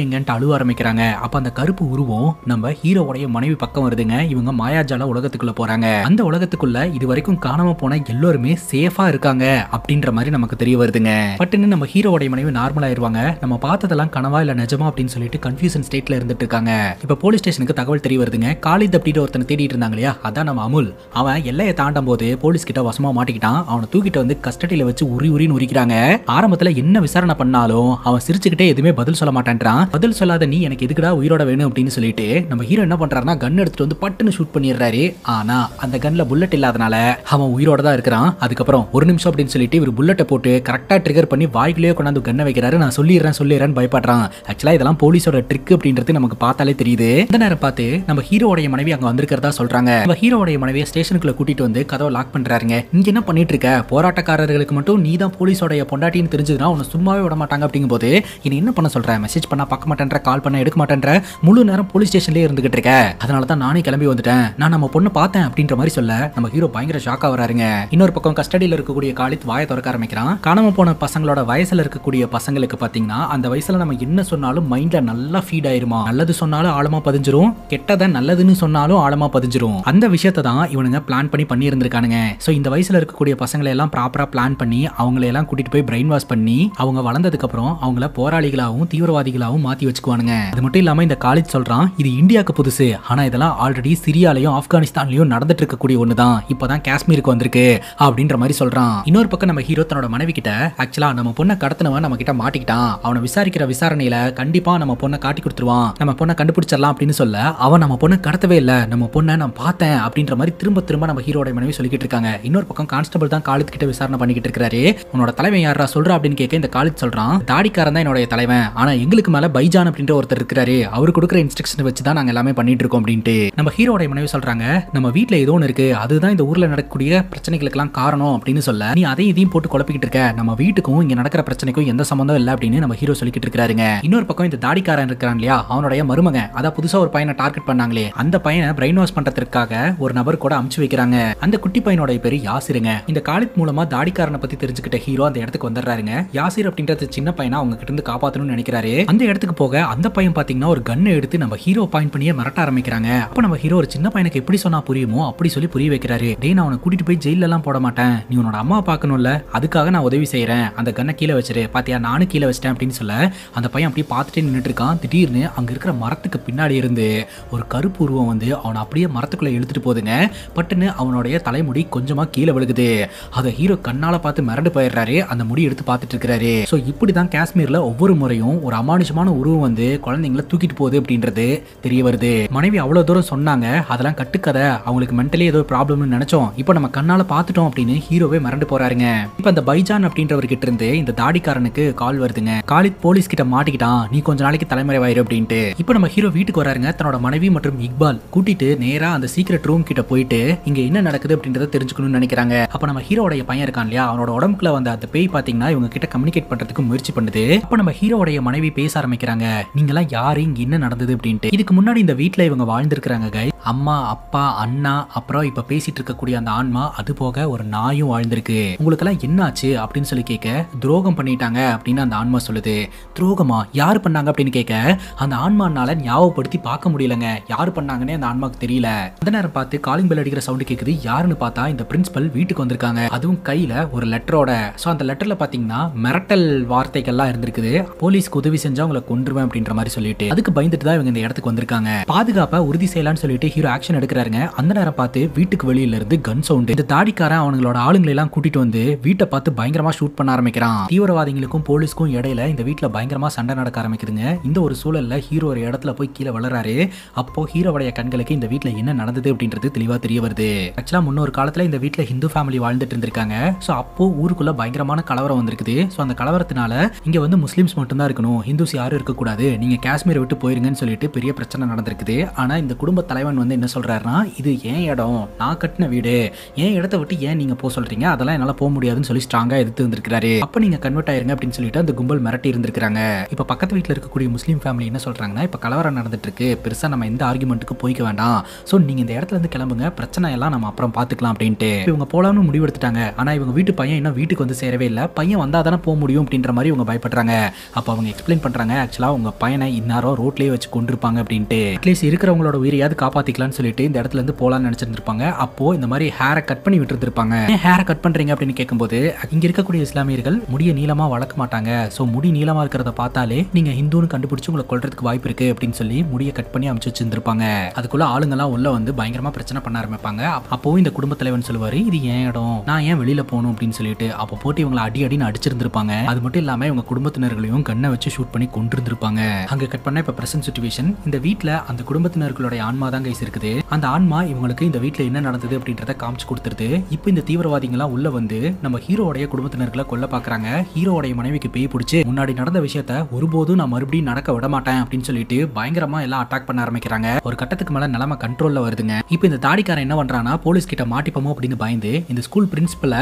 Speaker 1: எங்கன்ட்டு அழுவ ஆரம்பிக்கிறாங்க. அப்ப அந்த கருப்பு உருவம் நம்ம ஹீரோடைய மனைவி பக்கம் வருதுங்க. இவங்க மாயாஜால உலகத்துக்குள்ள போறாங்க. அந்த உலகத்துக்குள்ள இது வரைக்கும் காணாம போன எல்லாருமே சேஃபா இருக்காங்க அப்படின்ற மாதிரி நமக்கு தெரிய வருதுங்க. பட்டுன்னு நம்ம ஹீரோடைய மனைவி நார்மல் ஆயிருவாங்க. நம்ம பார்த்ததெல்லாம் கனவா இல்ல நிஜமா அப்படின்னு சொல்லிட்டு கன்ஃபியூஷன் ஸ்டேட்ல இருந்துட்டு இருக்காங்க. இப்ப போலீஸ் ஸ்டேஷனுக்கு தகவல் தெரிய வருதுங்க. காலித் அப்படின்ற ஒருத்தனை தேடிட்டு இருந்தாங்க இல்லையா, அதான் நம்ம அமுல். அவன் எல்லையை தாண்டும் போது போலீஸ் கிட்ட வசமா மாட்டிக்கிட்டான். அவனை தூக்கிட்டு வந்து கஸ்டடியில வச்சு உரின்னு உரிக்கிறாங்க. ஆரம்பத்துல என்ன விசாரணை பண்ணாலும் அவன் சிரிச்சுக்கிட்டே எதுவுமே பதில் சொல்ல மாட்டான்றான். பதில் சொல்லாத நீ எனக்கு எதுக்குடா உயிரோட வேணும் அப்படின்னு சொல்லிட்டு நம்ம ஹீரோ என்ன பண்றாருன்னா கன் எடுத்துட்டு வந்து பட்டுன்னு ஷூட் பண்ணிடுறாரு. ஆனா அந்த கன்ல புல்லட் இல்லாதனால அவன் உயிரோட தான் இருக்கிறான். அதுக்கப்புறம் ஒரு நிமிஷம் அப்படின்னு சொல்லிட்டு இவர் புல்லட்டை போட்டு கரெக்டா ட்ரிகர் பண்ணி வாய்க்குள்ளேயே கொண்டாந்து கன்னை வைக்கிறாரு. நான் சொல்லிடுறேன் பயப்படுறான். ஆக்சுவலா இதெல்லாம் போலீஸோட ட்ரிக் அப்படின்றது நமக்கு பார்த்தாலே தெரியுது. இந்த நேரம் பார்த்து நம்ம ஹீரோடைய மனைவி அங்க வந்திருக்கிறதா சொல்றாங்க. நம்ம ஹீரோடைய மனைவியை ஸ்டேஷனுக்குள்ள கூட்டிட்டு வந்து கதவை லாக் பண்றாருங்க. இங்க என்ன பண்ணிட்டு இருக்க, போராட்டக்காரர்களுக்கு மட்டும் நீ தான் போலீஸோடைய பொண்டாட்டின்னு தெரிஞ்சதுன்னா உன்னை சும்மாவே விட மாட்டாங்க அப்படிங்கும் போது இனி என்ன பண்ண சொல்ற, மெசேஜ் பண்ணா பார்க்க மாட்டேன்ற, கால் பண்ண எடுக்க மாட்டேன்ற, முழு நேரம் போலீஸ் ஸ்டேஷன்லயே இருந்துகிட்டு இருக்க, அதனால தான் நானே கிளம்பி வந்துட்டேன், நான் நம்ம பொண்ணு பார்த்தேன் அப்படின்ற மாதிரி சொல்ல நம்ம ஹீரோ பயங்கர ஷாக்கா வராருங்க. இன்னொரு பக்கம் கஸ்டடியில் இருக்கக்கூடிய காலித் வாயை திறக்க ஆரம்பிக்கிறான். காணாம போன பசங்களோட வயசுல இருக்கக்கூடிய பசங்களுக்கு பாத்தீங்கன்னா அந்த வயசுல நம்ம என்ன சொன்னாலும் மைண்ட்ல மைண்ட்ல நல்லா ஃபீட் ஆயிருமா. நல்லது சொன்னாலும் ஆழமா பதிஞ்சிரும், கெட்டதை நல்லதுன்னு சொன்னாலும் ஆழமா பதிஞ்சிரும். அந்த விஷயத்தை தான் இவனுங்க பிளான் பண்ணி இருந்திருக்கானுங்க. சோ இந்த வயசுல இருக்கக்கூடிய பசங்களை எல்லாம் ப்ராப்பரா பிளான் பண்ணி அவங்களை எல்லாம் கூட்டிட்டு போய் பிரெயின் வாஷ் பண்ணி அவங்க வளர்ந்ததுக்கு அப்புறம் அவங்கள போராளிகளாகவும் தீவிரவாதிகளாகவும் மாத்தி வச்சுக்குவானுங்க. அது மட்டும் இல்லாம இந்த காலேஜ் சொல்றான் இது இந்தியாவுக்கு புதுசு, ஆனா இதெல்லாம் ஆல்ரெடி சிரியாலையும் ஆப்கானிஸ்தான்லயும் நடந்துட்டு இருக்கக்கூடிய ஒண்ணுதான், இப்பதான் காஷ்மீருக்கு வந்திருக்கு அப்படின்ற மாதிரி சொல்றான். இன்னொரு பக்கம் நம்ம ஹீரோ தன்னோட மனைவி கிட்ட ஆக்சுவலா நம்ம பொண்ணை கடத்தினவன் நம்ம கிட்ட மாட்டிக்கிட்டான், அவனை விசாரிக்கிற விசாரணையில கண்டிப்பா நம்ம பொண்ணை காட்டி கொடுத்துருவான், நம்ம பொண்ணை கண்டுபிடிச்சிடலாம் அப்படின்னு சொல்ல அவன் நம்ம பொண்ணை கடத்தவே இல்ல, நம்ம பொண்ணை நான் பார்த்தேன் அப்படின்ற மாதிரி திரும்ப திரும்ப நம்ம ஹீரோட மனைவி சொல்லிக்கிட்டு இருக்காங்க. இன்னொரு பக்கம் கான்ஸ்டபிள் தான் காலேஜ் கிட்ட விசாரணை பண்ணிக்கிட்டு இருக்காரு. உன்னோட தலைவன் யாரா சொல்றா அப்படின்னு கேட்க இந்த காலேஜ் சொல்றான் தாடிக்காரன் தான் என்னோட தலைவன், ஆனா எங்களுக்கு மேல பைஜான் அப்படின்ற ஒருத்தர் இருக்காரு, அவரு கொடுக்குற இன்ஸ்ட்ரக்ஷன் வச்சு தான் நாங்க எல்லாமே பண்ணிட்டு இருக்கோம் அப்படின்ட்டு நம்ம ஹீரோட மனைவி சொல்றாங்க. நம்ம வீட்டுல ஏதோ ஒன்று இருக்கு, அதுதான் இந்த ஊர்ல நடக்கக்கூடிய பிரச்சனைகளுக்கெல்லாம் காரணம் அப்படின்னு சொல்ல நீ அதையும் இதையும் போட்டு குழப்பிக்கிட்டு இருக்க, நம்ம வீட்டுக்கும் இங்க நடக்கிற பிரச்சனைக்கும் எந்த சம்பந்தம் இல்ல அப்படின்னு நம்ம ஹீரோ சொல்லிக்கிட்டு இருக்காருங்க. இன்னொரு பக்கம் இந்த தாடிக்காரன் இருக்கிறான் இல்லையா, அவனுடைய மருமகன் அதான் புதுசா ஒரு பையனை டார்கெட் பண்ணாங்களே, அந்த பையனை பிரெயின் வாஷ் பண்றதுக்காக ஒரு நபர் கூட அமுச்சு வைக்கிறாங்க. அந்த குட்டி பையனோட பேரு யாசிருங்க. இந்த காலேஜ் மூலமா தாடிக்காரனை பத்தி தெரிஞ்சுக்கிட்ட ஹீரோ அந்த இடத்துக்கு வந்துடுறாருங்க. யாசிர் அப்படின்றது சின்ன பையனை அவங்க கிட்ட இருந்து காப்பாத்தணும்னு நினைக்கிறாரு. அந்த இடத்துக்கு போக அந்த பையன் பாத்தீங்கன்னா ஒரு கன்னை எடுத்து நம்ம ஹீரோ பாயிண்ட் பண்ணியே மிரட்ட ஆரம்பிக்கிறாங்க. அப்ப நம்ம ஹீரோ ஒரு சின்ன பையனுக்கு எப்படி சொன்னா புரியுமோ அப்படி சொல்லி புரிய வைக்கிறாரு. டேய் நான் அவனை கூட்டிட்டு போய் ஜெயில எல்லாம் போட மாட்டேன், நீ உன்னோட அம்மா பார்க்கணும்ல, அதுக்காக நான் உதவி செய்யறேன், அந்த கன்னை கீழே வச்சிரு, பாத்தியா நானும் கீழே வச்சிட்டேன் அப்படின்னு சொல்ல அந்த பையன் அப்படியே பார்த்துட்டே நின்றுட்டு இருக்கான். திடீர்னு அங்க இருக்கிற மரத்துக்கு பின்னாடி இருந்து ஒரு கருப்பு உருவம் வந்து அவனை அப்படியே மரத்துக்குள்ள இழுத்துட்டு போகுதுங்க. பட்டுன்னு அவனுடைய தலைமுடி கொஞ்சமா கீழே விழுகுது. அதை ஹீரோ கண்ணால பார்த்து மிரண்டு போயிடுறாரு. அந்த முடி எடுத்து பார்த்துட்டு இருக்காரு. சோ இப்படிதான் காஷ்மீர்ல ஒவ்வொரு முறையும் ஒரு அமானுஷமான உருவம் வந்து குழந்தைங்களை தூக்கிட்டு போகுது அப்படின்றது தெரிய வருது. மனைவி அவ்வளவு தூரம் சொன்னாங்க, அதெல்லாம் கட்டுக்கதை, அவங்களுக்கு மென்டலி ஏதோ ப்ராப்ளம்னு நினைச்சோம், இப்போ நம்ம கண்ணால பார்த்துட்டோம் அப்படின்னு ஹீரோவே மிரண்டு போறாருங்க. இப்ப அந்த பைஜான் அப்படின்றவர்கிட்ட இருந்து இந்த தாடிக்காரனுக்கு கால் வருதுங்க. காலித் போலீஸ் கிட்ட மாட்டிக்கிட்டான், நீ கொஞ்ச நாளைக்கு தலைமறைவாயிரு அப்படின்ட்டு. இப்போ நம்ம ஹீரோ வீட்டுக்கு வராருங்க. தன்னோட மனைவி மற்றும் இக்பால் கூட்டிட்டு நேரா அந்த சீக்ரெட் ரூம் கிட்ட போயிட்டு இங்க என்ன நடக்குது அப்படின்றத தெரிஞ்சுக்கணும்னு நினைக்கிறாங்க. அப்ப நம்ம ஹீரோடைய பையன் இருக்கான் இல்லையா, அவனோட உடம்புல வந்த அந்த பேய் பாத்தீங்கன்னா இவங்க கிட்ட கம்யூனிகேட் பண்றதுக்கு முயற்சி பண்ணுது. அப்ப நம்ம ஹீரோடைய மனைவி பேச ஆரம்பிக்கிறாங்க, நீங்க எல்லாம் யாரு, இங்க என்ன நடந்தது அப்படின்ட்டு. இதுக்கு முன்னாடி இந்த வீட்டுல இவங்க வாழ்ந்திருக்கிறாங்க கை, அம்மா அப்பா அண்ணா அப்புறம் இப்ப பேசிட்டு இருக்கக்கூடிய அந்த ஆன்மா, அது போக ஒரு நாயும் வாழ்ந்திருக்கு, உங்களுக்கு எல்லாம் என்ன ஆச்சு அப்படின்னு சொல்லி கேட்க துரோகம் பண்ணிட்டாங்க அப்படின்னு அந்த ஆன்மா சொல்லுது. துரோகமா, யாரு பண்ணாங்க அப்படின்னு கேட்க அந்த ஆன்மானால ஞாபகப்படுத்தி பார்க்க முடியலங்க, யாரு பண்ணாங்கன்னே அந்த ஆன்மாக்கு தெரியல. அந்த நேரம் பார்த்து காலிங் பெல் அடிக்கிற சவுண்ட் கேக்குது. யாருன்னு பார்த்தா இந்த பிரின்சிபல் வீட்டுக்கு வந்திருக்காங்க, அதுவும் கையில ஒரு லெட்டரோட. சோ அந்த லெட்டர்ல பாத்தீங்கன்னா மிரட்டல் வார்த்தைகள்லாம் இருந்திருக்குது, போலீஸ்க்கு உதவி செஞ்சா உங்களை கொன்றுவேன் அப்படின்ற மாதிரி சொல்லிட்டு அதுக்கு பயந்துட்டு தான் இவங்க இந்த இடத்துக்கு வந்திருக்காங்க. பாதுகாப்பை உறுதி செய்யலாம்னு சொல்லிட்டு ஹீரோ ஆக்ஷன் எடுக்கிறாருங்க. அந்த நேரம் பார்த்து வீட்டுக்கு வெளியில இருந்து கன் சவுண்ட். இந்த தாடிக்காரன் அவங்களோட ஆளுங்களை எல்லாம் கூட்டிட்டு வந்து வீட்டை பார்த்து பயங்கரமா ஷூட் பண்ண ஆரம்பிக்கிறான். தீவிரவாதிகளுக்கும் போலீஸ்க்கும் இடையில இந்த வீட்டுல பயங்கரமா சண்டை நடக்க ஆரம்பிக்குதுங்க. இந்த ஒரு சூழல்ல ஹீரோ ஒரு இடத்துல போய் கீழே வளராரு. அப்போ ஹீரோவுடைய கண்களுக்கு இந்த வீட்டுல என்ன நடந்தது அப்படின்றது தெளிவா தெரிய வருது. ஆக்சுவலா முன்னொரு காலத்துல இந்த வீட்டுல ஹிந்து ஃபேமிலி வாழ்ந்துட்டு இருந்திருக்காங்க. சோ அப்போ ஊருக்குள்ள பயங்கரமான கலவரம் வந்திருக்குது. சோ அந்த கலவரத்தினால இங்க வந்து முஸ்லிம்ஸ் மட்டும் தான் இருக்கணும், ஹிந்துஸ் யாரும் இருக்கக்கூடாது, நீங்க காஷ்மீரை விட்டு போயிருங்கன்னு சொல்லிட்டு பெரிய பிரச்சனை நடந்திருக்குது. ஆனா இந்த குடும்ப தலைவன் வந்து என்ன சொல்றாருன்னா, இது ஏன் இடம், நான் கட்டின வீடு, ஏன் இடத்த விட்டு ஏன் நீங்க போக சொல்றீங்க, அதெல்லாம் என்னால போக முடியாதுன்னு சொல்லி ஸ்ட்ராங்கா எதிர்த்து வந்திருக்காரு. அப்ப நீங்க கன்வெர்ட் ஆயிருங்க அப்படின்னு சொல்லிட்டு அந்த கும்பல் மிரட்டி இருந்திருக்காங்க. இப்ப பக்கத்து வீட்டுல இருக்கக்கூடிய முஸ்லீம் ஃபேமிலி என்ன சொல்றாங்கன்னா, இப்ப கலவரம் நடந்துட்டு இருக்கு, பெருசா நம்ம எந்த ஆர்குமெண்ட்டுக்கு போய்க்க வேண்டாம், சோ நீங்க இந்த இடத்துல இருந்து கிளம்புங்க, பிரச்சனை எல்லாம் நம்ம அப்புறம் பாத்துக்கலாம் அப்படின்ட்டு இவங்க போலாம்னு முடிவெடுத்துட்டாங்க. ஆனா இவங்க வீட்டு பையன் இன்னும் வீட்டுக்கு வந்து சேரவே இல்லை, பையன் வந்தா தானே போக முடியும் அப்படின்ற மாதிரி இவங்க பயப்படுறாங்க. அப்ப அவங்க எக்ஸ்பிளைன் பண்றாங்க, ஆக்சுவலா உங்க பையனை இன்னாரோ ரோட்லயே வச்சு கொண்டிருப்பாங்க அப்படின்ட்டு, அட்லீஸ்ட் இருக்கிறவங்களோட உயிரையாவது காப்பாத்திக்கலாம்னு சொல்லிட்டு இந்த இடத்துல இருந்து போலான்னு நினைச்சிருந்திருப்பாங்க. அப்போ இந்த மாதிரி ஹேரை கட் பண்ணி விட்டு இருந்திருப்பாங்க. ஏன் ஹேரை கட் பண்றீங்க அப்படின்னு கேட்கும்போது இங்க இருக்கக்கூடிய இஸ்லாமியர்கள் முடிய நீளமா வளர்க்க மாட்டாங்க, சோ முடி நீளமா இருக்கிறத பார்த்தாலே நீங்க ஹிந்துன்னு கண்டுபிடிச்சு உங்களை கொல்றதுக்கு வாய்ப்பு இருக்கு அப்படின்னு சொல்லி முடிய கட் பண்ணி அமைச்சு வச்சிருந்திருப்பாங்க. அதுக்குள்ள ஆளுங்கெல்லாம் உள்ள வந்து பயங்கரமா பிரச்சனை பண்ண ஆரம்பிப்பாங்க. அப்போ இந்த குடும்ப தலைவன் சொல்லுவாரு, இது ஏன் இடம், நான் ஏன் வெளியில போகணும் அப்படின்னு சொல்லிட்டு அப்போ போட்டு இவங்களை அடி அடின்னு அடிச்சிருந்திருப்பாங்க. அது மட்டும் இல்லாம இவங்க குடும்பத்தினர்களையும் கண்ணை வச்சு ஷூட் பண்ணி கொண்டிருந்திருப்பாங்க. அங்க கட் பண்ண இப்ப பிரசன்ட் சிச்சுவேஷன், இந்த வீட்டுல அந்த குடும்பத்தினர்களுடைய ஆன்மா தான் கைஸ் இருக்குது. அந்த ஆன்மா இவங்களுக்கு இந்த வீட்டுல என்ன நடந்தது அப்படின்றத காமிச்சு கொடுத்துருது. இப்போ இந்த தீவிரவாதிகள்லாம் உள்ள வந்து நம்ம ஹீரோடைய குடும்பத்தினர்களை கொல்ல பாக்குறாங்க. ஹீரோடைய மனைவிக்கு பேய் பிடிச்சு முன்னாடி நடந்த விஷயத்த ஒருபோதும் நான் மறுபடியும் நடக்க விட மாட்டேன் அப்படின்னு சொல்லிட்டு பயங்கரமா எல்லாம் அட்டாக் பண்ண ஆரம்பிக்கிறாங்க. ஒரு கட்டத்துக்கு மேல நிலைமை கண்ட்ரோல்ல வருதுங்க. இப்போ இந்த தாடிக்காரன் என்ன பண்றானா, போலீஸ் கிட்ட மாட்டிப்போமோ அப்படின்னு பயந்து இந்த ஸ்கூல் பிரின்சிபல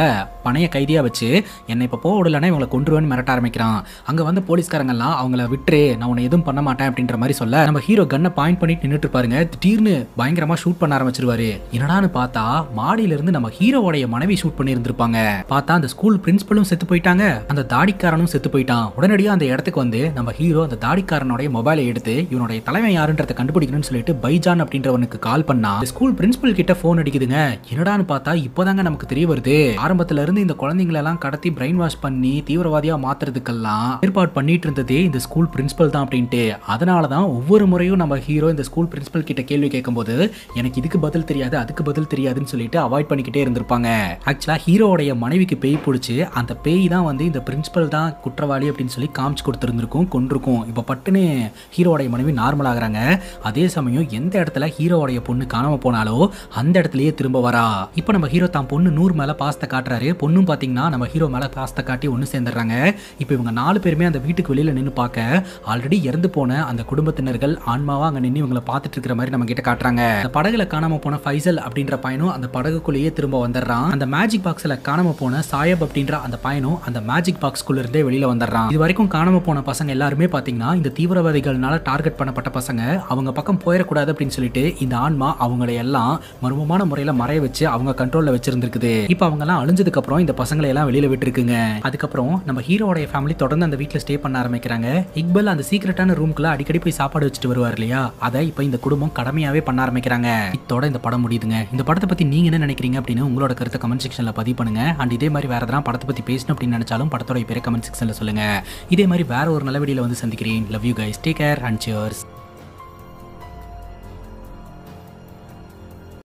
Speaker 1: பணைய கைதியா வச்சு என்னை இப்ப போக விடலன்னா இவங்களை கொன்றுவேன்னு மிரட்ட ஆரம்பிக்கிறான். அங்க வந்து போலீஸ்காரங்க எல்லாம் அவங்கள விட்டுரு, நான் உன்னை எதுவும் பண்ண மாட்டேன் அப்படின்ற மாதிரி சொல்ல நம்ம ஹீரோ கன்னை பாயிண்ட் பண்ணிட்டு நின்னுட்டு இருப்பாருங்க. திடீர்னு பயங்கரமா ஷூட் பண்ண ஆரம்பிச்சிருவாரு. என்னடான்னு பார்த்தா மாடியில இருந்து நம்ம ஹீரோவோடைய மனைவி ஷூட் பண்ணி இருந்திருப்பாங்க. பார்த்தா அந்த ஸ்கூல் பிரின்சிபலும் செத்து போயிட்டாங்க, அந்த தாடிக்காரனும் செத்து போயிட்டான். உடனடியா அந்த இடத்துக்கு வந்து நம்ம ஹீரோ அந்த தாடிக்காரனுடைய மொபைலை எடுத்து இவனுடைய தலைமை யாருன்றதை கண்டுபிடிக்கணும்னு சொல்லிட்டு பைஜான் அப்படின்றவனுக்கு கால் பண்ணா. ஸ்கூல் பிரின்சிபல் கிட்ட போன் அடிக்குதுங்க. என்னடான்னு பார்த்தா இப்போதாங்க நமக்கு தெரிய வருது, ஆரம்பத்துல இருந்து இந்த குழந்தைங்களை எல்லாம் கடத்தி பிரெயின் வாஷ் பண்ணி தீவிரவாதியா மாத்துறதுக்கெல்லாம் ஏற்பாடு பண்ணிட்டு இருந்ததே இந்த ஸ்கூல் பிரின்சிபல் தான் அப்படின்ட்டு. அதனாலதான் ஒவ்வொரு முறையும் நம்ம ஹீரோ இந்த ஸ்கூல் பிரின்சிபல் கிட்ட கேள்வி கேட்கும்போது எனக்கு இதுக்கு பதில் தெரியாது அதுக்கு பதில் தெரியாதுன்னு சொல்லிட்டு அவாய்ட் பண்ணிக்கிட்டே இருந்திருப்பாங்க. ஆக்சுவலா ஹீரோடைய மனைவிக்கு பேய் பிடிச்சி அந்த பேய் தான் வந்து இந்த பிரின்சிபல் தான் குற்றவாளி அப்படின்னு சொல்லி காமிச்சு கொடுத்துருந்துருக்கும், கொண்டிருக்கும். இப்போ பட்டுன்னு ஹீரோடைய மனைவி நார்மல் ஆகுறாங்க. அதே சமயம் எந்த இடத்துல ஹீரோடைய பொண்ணு காணாம போனாலோ அந்த இடத்துலயே திரும்ப வரா. இப்போ நம்ம ஹீரோ தான் பொண்ணு நூறு மேல பாசத்தை காட்டுறாரு. பொண்ணும் பாத்தீங்கன்னா நம்ம ஹீரோ மேல பாசத்தை காட்டி ஒன்னு சேர்ந்துடுறாங்க. இப்போ இவங்க 4 பேருமே அந்த வீட்டுக்கு வெளியில நின்று பார்க்க ஆல்ரெடி இறந்து போன அந்த குடும்பத்தினர்கள் ஆன்மாவா அங்க நின்று இவங்களை பார்த்துட்டு இருக்கிற மாதிரி நம்ம கிட்ட காட்டுறாங்க. அந்த படகுல காணாம போன ஃபைசல் அப்படின்ற பையனும் அந்த படகுக்குள்ளேயே திரும்ப வந்துடுறான். அந்த மேஜிக் பாக்ஸ்ல காணாம போன சாயப் அப்படின்ற அந்த பையனும் அந்த மேஜிக் பாக்ஸ்குள்ள இருந்தே வெளியில வந்துடுறான். இது வரைக்கும் காணாம போன பசங்க எல்லாருமே பாத்தீங்கன்னா இந்த தீவிரவாதிகள்னால டார்கெட் பண்ணப்பட்ட பசங்க, அவங்க பக்கம் போயிடக்கூடாது அப்படின்னு சொல்லிட்டு இந்த ஆன்மா அவங்களை எல்லாம் மர்மமான முறையில மறைய வச்சு அவங்க கண்ட்ரோல்ல வச்சிருந்திருக்குது. இப்போ அவங்க எல்லாம் அழிஞ்சதுக்கு அப்புறம் இந்த பசங்களை எல்லாம் வெளியில விட்டுருக்குங்க. அதுக்கப்புறம் நம்ம ஹீரோடைய ஃபேமிலி தொடர்ந்து அந்த வீட்டுல ஸ்டே பண்ண ஆரம்பிக்கிறாங்க. இக்பல் அந்த சீக்ரெட்டான ரூம்குள்ள அடிக்கடி போய் சாப்பாடு வச்சுட்டு வருவார் இல்லையா, அதை இப்போ இந்த குடும்பம் கடமையாவே பண்ண ஆரம்பிக்கிறாங்க. இதோட இந்த படம் முடியுதுங்க. இந்த படத்தை பத்தி நீங்க என்ன நினைக்கிறீங்க அப்படின்னு உங்களோட கருத்தை கமெண்ட் செக்ஷன்ல பதிவு பண்ணுங்க. அண்ட் இதே மாதிரி வேற எதனா படத்தை பத்தி பேசணும் அப்படின்னு நினைச்சாலும் படத்தோட பேரை கமெண்ட் செக்ஷன்ல சொல்லுங்க. இதே மாதிரி வேற ஒரு நல்ல வீடியோல வந்து சந்திக்கிறேன். Love you guys, take care and cheers.